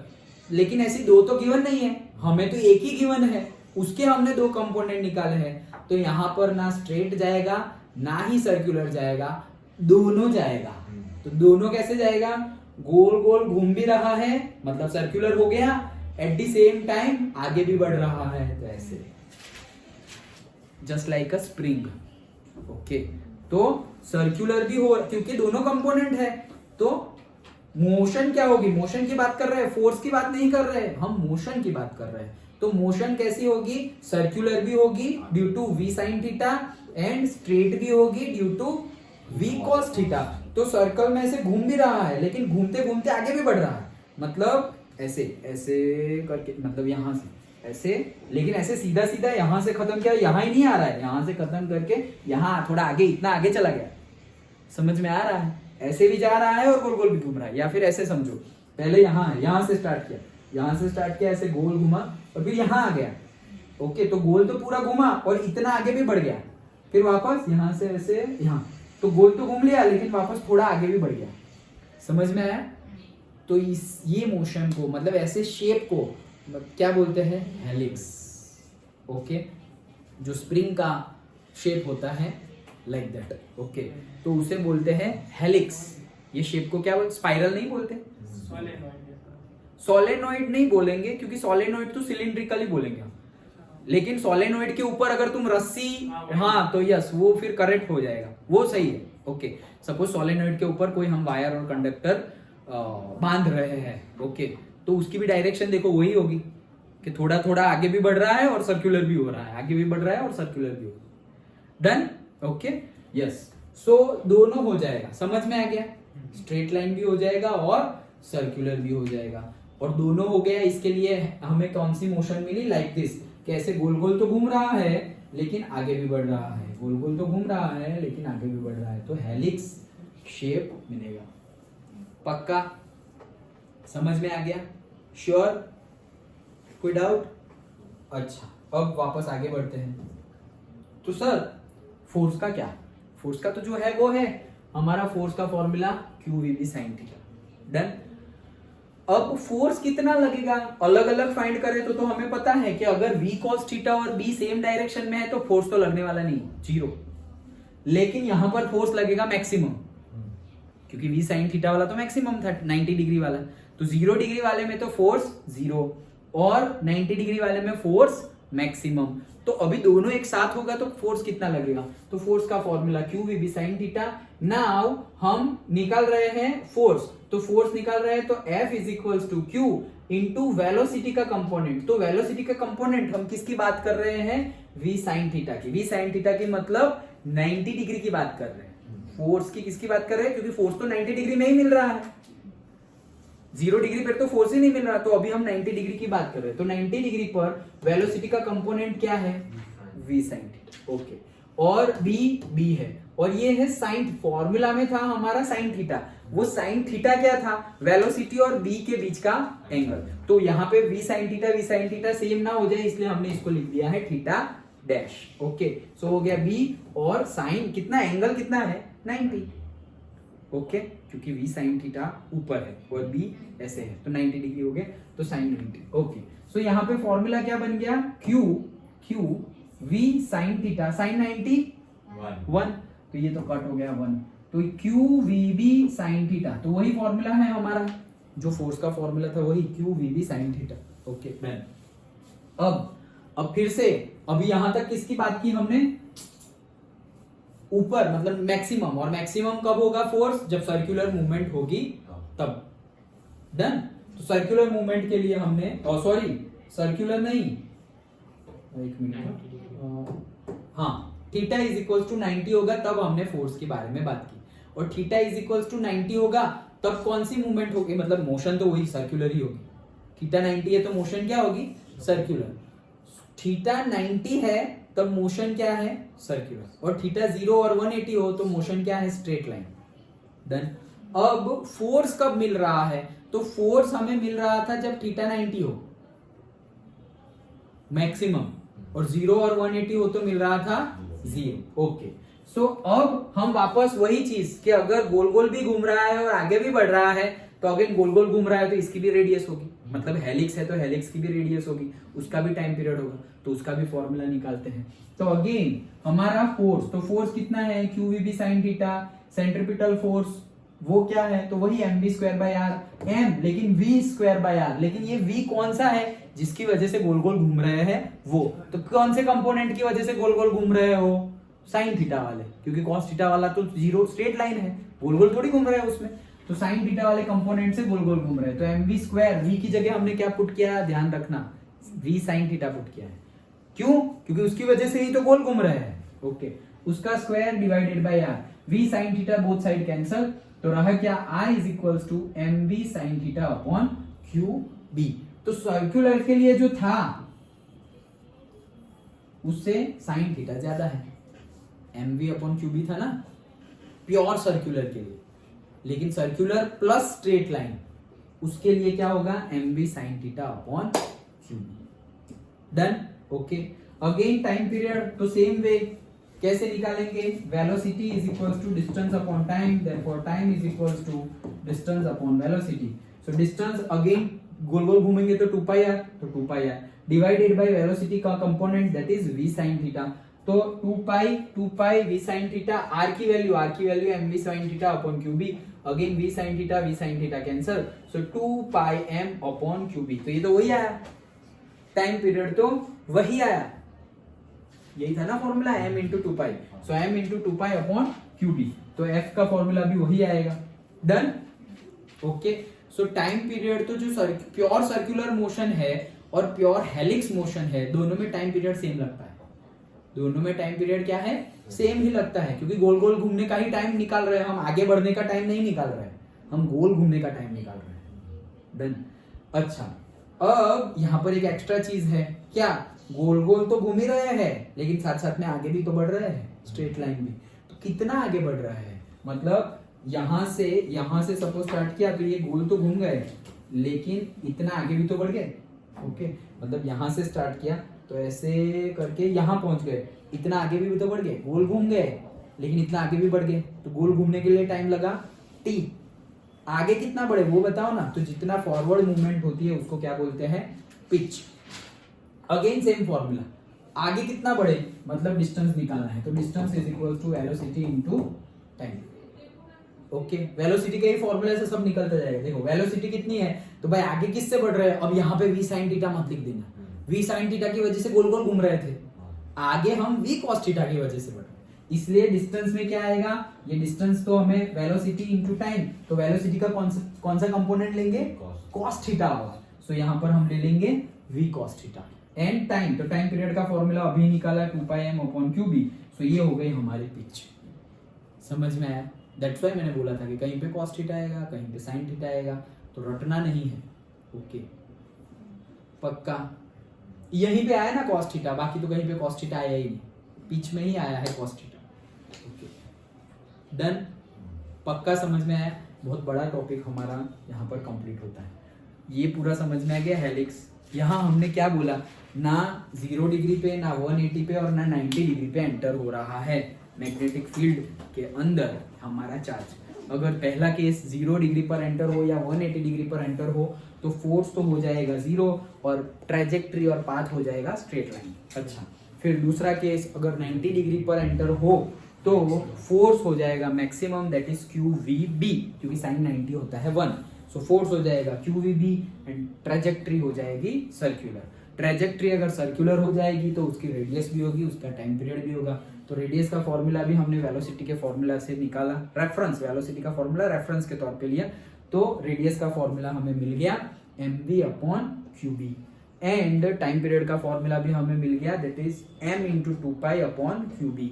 लेकिन ऐसी दो तो गिवन नहीं है, हमें तो एक ही गिवन है, उसके हमने दो कंपोनेंट निकाले हैं, तो यहाँ पर ना स्ट्रेट जाएगा ना ही सर्कुलर जाएगा, दोनों जाएगा। तो दोनों कैसे जाएगा, गोल गोल घूम भी रहा है मतलब सर्कुलर हो गया, एट द सेम टाइम आगे भी बढ़ रहा है, तो ऐसे जस्ट लाइक अ स्प्रिंग। ओके, तो सर्कुलर भी हो क्योंकि दोनों कंपोनेंट है, तो मोशन क्या होगी, मोशन की बात कर रहे हैं, फोर्स की बात नहीं कर रहे हैं, हम मोशन की बात कर रहे हैं। तो मोशन कैसी होगी, सर्कुलर भी होगी due to v sin theta, and straight भी होगी due to v cos theta. तो सर्कल में ऐसे घूम भी रहा है लेकिन घूमते घूमते आगे भी बढ़ रहा है, मतलब ऐसे ऐसे करके, मतलब यहाँ से ऐसे, लेकिन ऐसे सीधा सीधा यहाँ से खत्म किया, यहाँ ही नहीं आ रहा है, यहाँ से खत्म करके यहाँ थोड़ा आगे, इतना आगे चला गया। समझ में आ रहा है? ऐसे भी जा रहा है और गोल गोल भी घूम रहा है। या फिर ऐसे समझो, पहले यहाँ है, यहाँ से स्टार्ट किया, यहाँ से स्टार्ट किया, ऐसे गोल घुमा और फिर यहाँ आ गया। ओके, तो गोल तो पूरा घुमा और इतना आगे भी बढ़ गया, फिर वापस यहाँ से ऐसे यहाँ, तो गोल तो घूम लिया लेकिन वापस थोड़ा आगे भी बढ़ गया। समझ में आया? तो ये मोशन को, मतलब ऐसे शेप को क्या बोलते हैं? हेलिक्स। ओके, जो स्प्रिंग का शेप होता है लाइक दैट। ओके, तो उसे बोलते हैं हेलिक्स। ये शेप को क्या बोलते? स्पाइरल नहीं बोलते, सोलेनॉइड नहीं बोलेंगे, क्योंकि सोलेनॉइड तो सिलिंड्रिकल ही बोलेंगे हम। लेकिन सोलेनॉइड के ऊपर अगर तुम रस्सी, हाँ तो यस, वो फिर करेक्ट हो जाएगा, वो सही है। ओके, सपोज सोलेनॉइड के ऊपर कोई हम वायर और कंडक्टर बांध रहे हैं। ओके, तो उसकी भी डायरेक्शन देखो वही होगी कि थोड़ा थोड़ा आगे भी बढ़ रहा है और सर्कुलर भी हो रहा है, आगे भी बढ़ रहा है और सर्कुलर भी हो रहा है। डन? Okay, yes. सो दोनों हो जाएगा, समझ में आ गया? स्ट्रेट लाइन भी हो जाएगा और सर्कुलर भी हो जाएगा, और दोनों हो गया। इसके लिए हमें कौन सी मोशन मिली? लाइक दिस, कैसे गोल गोल तो घूम रहा है लेकिन आगे भी बढ़ रहा है, गोल गोल तो घूम रहा है लेकिन आगे भी बढ़ रहा है, तो हेलिक्स शेप मिलेगा। पक्का? समझ में आ गया? श्योर? कोई डाउट? अच्छा, अब वापस आगे बढ़ते हैं। तो सर फोर्स का क्या? फोर्स का तो जो है वो है हमारा फोर्स का formula QVB sin theta. Done? अब फोर्स कितना लगेगा अलग अलग फाइंड करें तो हमें पता है कि अगर V cos थीटा और B सेम डायरेक्शन में है तो फोर्स तो लगने वाला नहीं, जीरो। लेकिन यहां पर फोर्स लगेगा मैक्सिमम, क्योंकि V sin थीटा वाला तो मैक्सिमम था 90 डिग्री वाला, तो 0 डिग्री वाले में तो फोर्स 0 और 90 डिग्री वाले में फोर्स मैक्सिमम। तो अभी दोनों एक साथ होगा तो फोर्स कितना लगेगा? तो फोर्स का formula QVB sin theta. Now हम निकाल रहे हैं फोर्स, तो फोर्स निकाल रहे हैं तो F is equals to Q into velocity का कंपोनेंट। तो वेलोसिटी का कंपोनेंट हम किसकी बात कर रहे हैं? V sin थीटा की। V sin थीटा की मतलब 90 डिग्री की बात कर रहे हैं। फोर्स की किसकी बात कर रहे हैं? क्योंकि फोर्स तो 90 डिग्री में ही मिल रहा है, 0 डिग्री पर तो फोर्स ही नहीं मिल रहा, तो अभी हम 90 डिग्री की बात कर रहे हैं। तो 90 डिग्री पर वेलोसिटी का कंपोनेंट क्या है? V sin theta. ओके, और B है, और ये है साइन, फॉर्मूला में था हमारा साइन थीटा। वो साइन थीटा क्या था? वेलोसिटी और B के बीच का एंगल। तो यहाँ पे V sin थीटा सेम ना हो जाए इसलिए हमने इसको लिख दिया है थीटा डैश। ओके, सो हो गया B, और साइन कितना, एंगल कितना है? 90। ओके, क्योंकि V sin थीटा ऊपर है और B ऐसे है तो 90 डिग्री हो गया, तो साइन 90। ओके, सो यहाँ पे फॉर्मूला क्या बन गया? Q V sin theta, sine 90 1, तो ये तो कट हो गया 1, तो QVB sin थीटा, तो वही फॉर्मूला है हमारा, जो फोर्स का फॉर्मूला था वही QVB sin थीटा। ओके, अब फिर से अभी यहां तक किसकी बात की हमने? ऊपर, मतलब मैक्सिमम, और मैक्सिमम कब होगा फोर्स? जब सर्कुलर मूवमेंट होगी तब। डन? तो सर्कुलर मूवमेंट के लिए हमने, सॉरी सर्कुलर नहीं, एक मिनट, हाँ, थीटा इज इक्वल्स टू 90 होगा तब हमने फोर्स के बारे में बात की, और थीटा इज इक्वल्स टू 90 होगा तब कौन सी मूवमेंट होगी? मतलब मोशन तो वही सर्कुलर ही होगी। थीटा 90 है तो मोशन क्या होगी? सर्कुलर। थीटा 90 है तब मोशन क्या है? सर्कुलर। और थीटा 0 और 180 हो तो मोशन क्या है? Straight line. डन? अब फोर्स कब मिल रहा है? तो फोर्स हमें मिल रहा था जब थीटा 90 हो मैक्सिमम, और 0 और 180 हो तो मिल रहा था 0। ओके, सो अब हम वापस वही चीज कि अगर गोल गोल भी घूम रहा है और आगे भी बढ़ रहा है, तो अगर गोल गोल घूम रहा है तो इसकी भी रेडियस होगी, मतलब हेलिक्स है तो हेलिक्स की भी रेडियस होगी, उसका भी टाइम पीरियड होगा, तो उसका भी फॉर्मूला निकालते हैं। तो अगेन हमारा फोर्स, तो फोर्स कितना है? QVB sin theta. Centripetal force वो क्या है? तो वही mv²/r, m लेकिन v²/r, लेकिन ये v कौन सा है जिसकी वजह से गोल गोल घूम रहे हैं? वो तो कौन से कंपोनेंट की वजह से गोल गोल घूम रहे हो? साइन थीटा वाले, क्योंकि कॉस थीटा वाला तो 0 स्ट्रेट लाइन है, गोल गोल थोड़ी घूम रहे हैं उसमें, तो साइन थीटा वाले कंपोनेंट से गोल गोल घूम रहे हैं। तो mv², v की जगह हमने क्या पुट किया? ध्यान रखना, v sin थीटा पुट किया है। क्यों? क्योंकि उसकी वजह से ही तो गोल घूम रहे हैं। ओके, उसका square divided by r, v sin theta both side cancel, तो रहा क्या? I is equals to mv sin theta upon q B. तो सर्कुलर के लिए जो था उससे साइन थीटा ज्यादा है, mv अपॉन क्यूबी था ना प्योर सर्कुलर के लिए, लेकिन सर्कुलर प्लस स्ट्रेट लाइन उसके लिए क्या होगा, mv sine theta upon QB. Done, okay. Again time period, तो सेम वे कैसे निकालेंगे, velocity is equals to distance upon time, therefore time is equals to distance upon velocity. So distance again गोल गोल घूमेंगे तो 2 पाई आर, तो 2 pi R divided by velocity का component that is v sin theta. तो 2 pi v sin theta, r की value mv sin theta upon qb, again v sin theta cancel, so 2 pi m upon qb। तो ये तो वही आया, time period तो वही आया, यही था ना फॉर्मूला m इंटू 2 पाई, सो m into 2 pi upon qb, तो f का फॉर्मूला भी वही आएगा। Done, okay. सो टाइम पीरियड तो जो प्योर सर्कुलर मोशन है और प्योर हेलिक्स मोशन है, दोनों में टाइम पीरियड सेम लगता है, दोनों में टाइम पीरियड क्या है, सेम ही लगता है, क्योंकि गोल गोल घूमने का ही टाइम निकाल रहे हैं हम, आगे बढ़ने का टाइम नहीं निकाल रहे हैं, हम गोल घूमने का टाइम निकाल रहे हैं। डन, अच्छा। अब यहाँ पर एक एक्स्ट्रा चीज है, क्या, गोल गोल तो घूम ही रहे हैं लेकिन साथ साथ में आगे भी तो बढ़ रहे हैं, स्ट्रेट लाइन भी, तो कितना आगे बढ़ रहा है, मतलब यहां से सपोज स्टार्ट किया तो ये गोल तो घूम गए लेकिन इतना आगे भी तो बढ़ गए, ओके। मतलब यहां से स्टार्ट किया तो ऐसे करके यहां पहुंच गए, इतना आगे भी तो बढ़ गए, गोल घूम गए लेकिन इतना आगे भी बढ़ गए, तो गोल घूमने के लिए टाइम लगा t, आगे कितना बढ़े वो बताओ ना, तो जितना फॉरवर्ड मूवमेंट होती है उसको क्या बोलते हैं, पिच। अगेन सेम फॉर्मूला, आगे कितना बढ़े मतलब डिस्टेंस निकालना है, तो distance is equal to velocity into time, okay. Velocity के ही फॉर्मूले से सब निकलता जाएगा। देखो वेलोसिटी कितनी है, तो भाई आगे किससे बढ़ रहे हैं, अब यहाँ पे v sin थीटा मत लिख देना, v sin थीटा की वजह से गोल गोल घूम रहे थे, आगे हम v cos थीटा की वजह से बढ़ रहे हैं, इसलिए डिस्टेंस में क्या आएगा, ये डिस्टेंस तो हमें वेलोसिटी इनटू टाइम, तो वेलोसिटी का कौन सा कंपोनेंट लेंगे, cos थीटा होगा, सो यहाँ पर हम ले लेंगे v cos theta. And time, तो टाइम पीरियड का फॉर्मूला अभी निकाला 2 पाई m अपॉन qb, सो ये हो गई हमारी पिच। समझ में आया, दैट्स व्हाई मैंने बोला था कि कहीं पे cos थीटा आएगा कहीं पे sin थीटा आएगा, तो रटना नहीं है, ओके। पक्का यहीं पे आया ना cos थीटा, बाकी तो कहीं पे cos थीटा आया ही नहीं, बीच में ही आया है cos थीटा, ओके। डन, पक्का समझ में आया, बहुत बड़ा टॉपिक हमारा यहाँ पर कंप्लीट होता है, ये पूरा समझ में आ गया। हेलिक्स, यहाँ हमने क्या बोला, ना 0 डिग्री पे ना 180 पे और ना 90 डिग्री पे एंटर हो रहा है मैग्नेटिक फील्ड के अंदर हमारा चार्ज। अगर पहला केस 0 डिग्री पर एंटर हो या 180 डिग्री पर एंटर हो तो फोर्स तो हो जाएगा 0 और ट्रेजेक्ट्री और पाथ हो जाएगा स्ट्रेट लाइन। अच्छा, फिर दूसरा केस अगर 90 डिग्री पर एंटर हो तो फोर्स हो जाएगा मैक्सिमम, दैट इज QVB, क्योंकि साइन 90 होता है 1, सो फोर्स हो जाएगा QVB एंड ट्रेजेक्ट्री हो जाएगी सर्कुलर। ट्रेजेक्ट्री अगर सर्कुलर हो जाएगी तो उसकी रेडियस भी होगी, उसका टाइम पीरियड भी होगा। तो रेडियस का फॉर्मूला भी हमने वेलोसिटी के फॉर्मूला से निकाला, रेफरेंस, वेलोसिटी का फॉर्मूला रेफरेंस के तौर पे लिया, तो रेडियस का फॉर्मूला हमें मिल गया mv upon qb and time period का फॉर्मूला भी हमें मिल गया, that is m into 2 pi upon qb।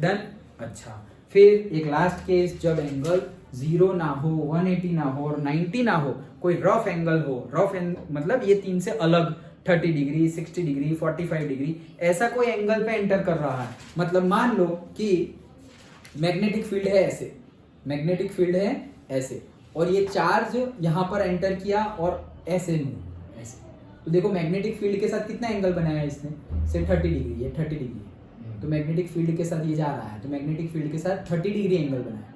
Done. अच्छा, फिर एक लास्ट केस, जब एंगल 0 ना हो, 180 ना हो और 90 ना हो, कोई रफ एंगल हो, मतलब ये तीन से अलग 30 डिग्री, 60 डिग्री, 45 डिग्री, ऐसा कोई एंगल पे एंटर कर रहा है। मतलब मान लो कि मैग्नेटिक फील्ड है ऐसे, मैग्नेटिक फील्ड है ऐसे, और ये चार्ज यहाँ पर एंटर किया और ऐसे मूव, ऐसे, तो देखो मैग्नेटिक फील्ड के साथ कितना एंगल बनाया इसने, सिर्फ 30 डिग्री, ये 30 डिग्री, तो मैग्नेटिक फील्ड के साथ ये जा रहा है, तो मैग्नेटिक फील्ड के साथ 30 डिग्री एंगल बनाया,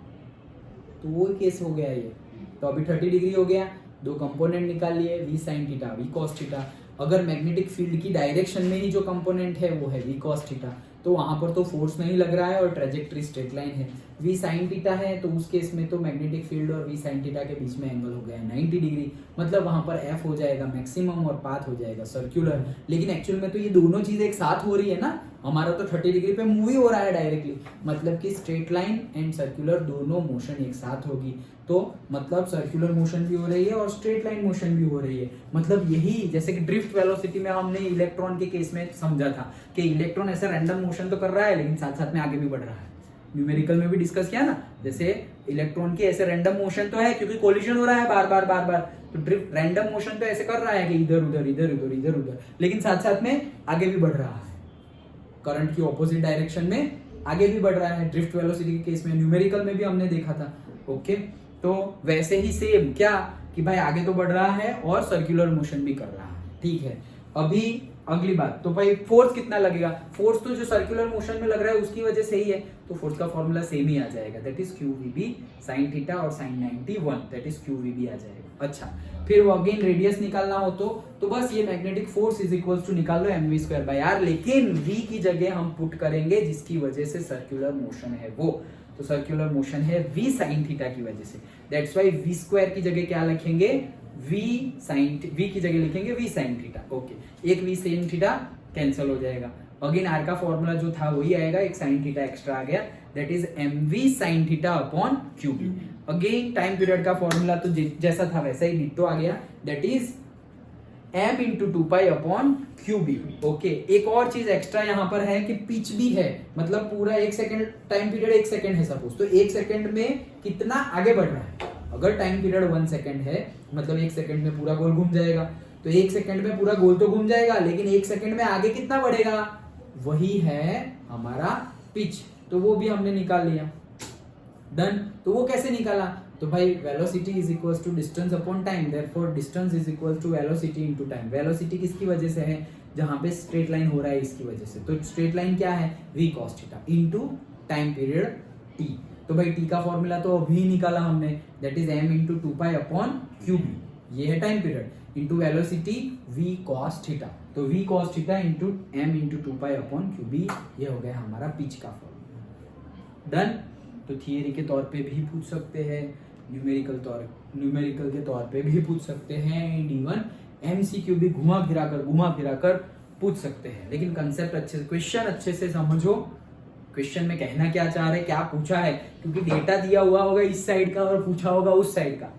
तो वो केस हो गया ये। तो अभी 30 डिग्री हो गया, दो कंपोनेंट निकाल लिए, v sin theta, v cos theta. अगर मैग्नेटिक फील्ड की डायरेक्शन में ही जो कंपोनेंट है वो है v cos थीटा, तो वहां पर तो फोर्स नहीं लग रहा है और ट्रेजेक्ट्री स्ट्रेट लाइन है। v sin थीटा है तो उस केस में तो मैग्नेटिक फील्ड और v sin थीटा के बीच में एंगल हो गया 90 डिग्री, मतलब वहां पर f हो जाएगा मैक्सिमम और पाथ हो जाएगा सर्कुलर। लेकिन एक्चुअल में तो ये दोनों चीजें एक साथ हो रही है ना, हमारा तो 30 डिग्री पे मूव ही हो रहा है डायरेक्टली, मतलब कि स्ट्रेट लाइन एंड सर्कुलर दोनों मोशन एक साथ होगी, तो मतलब सर्कुलर मोशन भी हो रही है और स्ट्रेट लाइन मोशन भी हो रही है। मतलब यही, जैसे कि ड्रिफ्ट वेलोसिटी में हमने इलेक्ट्रॉन के केस में समझा था कि इलेक्ट्रॉन ऐसा रैंडम मोशन तो कर रहा है लेकिन साथ साथ में आगे भी बढ़ रहा है, न्यूमेरिकल में भी डिस्कस किया ना, जैसे इलेक्ट्रॉन की ऐसे रैंडम मोशन तो है क्योंकि कोलिजन हो रहा है बार बार, तो ड्रिफ्ट रैंडम मोशन तो ऐसे कर रहा है कि इधर उधर इधर उधर इधर उधर, लेकिन साथ साथ में आगे भी बढ़ रहा है, करंट की ऑपोजिट डायरेक्शन में आगे भी बढ़ रहा है। ड्रिफ्ट वेलोसिटी के केस में न्यूमेरिकल में भी हमने देखा था। ओके, तो वैसे ही सेम क्या कि भाई आगे तो बढ़ रहा है और सर्कुलर मोशन भी कर रहा है। ठीक है, अभी अगली बात, तो भाई फोर्स कितना लगेगा? फोर्स तो जो सर्कुलर मोशन में लग रहा है उसकी वजह से ही है, तो फोर्स का फॉर्मूला सेम ही आ जाएगा, that is QVB sin theta और sin 90 1, दैट इज QVB आ जाएगा। अच्छा, फिर वो अगेन रेडियस निकालना हो तो बस ये magnetic force is equals to निकाल लो mv²r, लेकिन v की जगह हम पुट करेंगे जिसकी वजह से सर्कुलर मोशन है वो, तो सर्कुलर मोशन है v sin थीटा की वजह से, दैट्स व्हाई v² की जगह क्या लिखेंगे? v की जगह लिखेंगे v sin थीटा। ओके, एक v sin थीटा कैंसिल हो जाएगा, अगेन r का फॉर्मूला जो था वही आएगा, एक sin थीटा एक्स्ट्रा आ गया, that is mv sin theta upon qb। Again time period का फॉर्मूला तो जैसा था वैसा ही डिट्टो आ गया, that is m into 2 upon QB। Okay, एक और चीज एक्स्ट्रा यहाँ पर है कि पिच भी है, मतलब पूरा 1 सेकंड, टाइम पीरियड 1 सेकंड है सपोज, तो 1 सेकंड में कितना आगे बढ़ रहा है। अगर टाइम पीरियड 1 सेकंड है मतलब 1 सेकंड में पूरा गोल घूम जाएगा, तो 1 सेकंड में पूरा गोल तो घूम जाएगा, लेकिन 1 सेकंड में आगे कितना बढ़ेगा, वही है हमारा पिच, तो वो भी हमने निकाल लिया। डन, तो वो कैसे निकाला? तो भाई velocity is equals to distance upon time, therefore distance is equals to velocity into time. Velocity किसकी वजह से है? जहां पे स्ट्रेट लाइन हो रहा है इसकी वजह से, तो स्ट्रेट लाइन क्या है? v cos theta into time period t। तो भाई t का फॉर्मूला तो अभी निकाला हमने, that is m into 2 upon QB, ये है time period, into velocity v cos theta, तो v cos theta into m into 2 upon QB, ये हो गया हमारा पिच का फॉर्मूला। डन, तो थियरी के तौर पे भी पूछ सकते हैं, न्यूमेरिकल के तौर पे भी पूछ सकते हैं, एंड इवन MCQ भी घुमा फिरा कर पूछ सकते हैं, लेकिन कंसेप्ट अच्छे से, क्वेश्चन अच्छे से समझो, क्वेश्चन में कहना क्या चाह रहे हैं, क्या पूछा है, क्योंकि डेटा दिया हुआ होगा इस साइड का और पूछा होगा उस साइड का।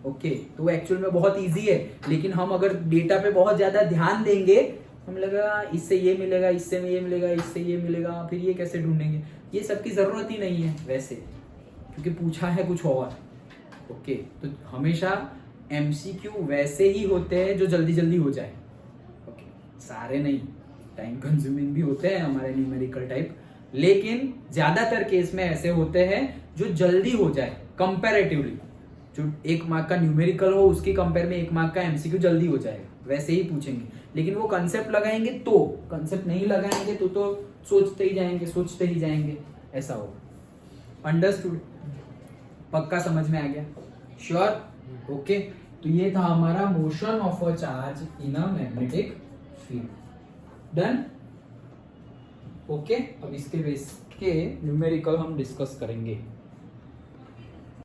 ओके, तो एक्चुअल में बहुत इजी है, लेकिन हम अगर डेटा पे बहुत ज्यादा ध्यान देंगे, हम लगा इससे ये मिलेगा, इससे ये मिलेगा, इससे ये मिलेगा, फिर ये कैसे ढूंढेंगे, ये सबकी जरूरत ही नहीं है वैसे, क्योंकि पूछा है कुछ और। ओके, तो हमेशा MCQ वैसे ही होते हैं जो जल्दी जल्दी हो जाए। ओके, सारे नहीं, टाइम कंज्यूमिंग भी होते हैं हमारे न्यूमेरिकल टाइप, लेकिन ज्यादातर केस में ऐसे होते हैं जो जल्दी हो जाए कंपैरेटिवली, जो 1 मार्क का न्यूमेरिकल हो उसके कंपेयर में 1 मार्क का MCQ जल्दी हो जाएगा, वैसे ही पूछेंगे। लेकिन वो कंसेप्ट लगाएंगे तो, कंसेप्ट नहीं लगाएंगे तो सोचते ही जाएंगे, ऐसा होगा। अंडरस्टूड? पक्का समझ में आ गया? श्योर? ओके, तो ये था हमारा motion of a charge in a magnetic field. Done? Okay, अब इसके बेस के न्यूमेरिकल हम डिस्कस करेंगे।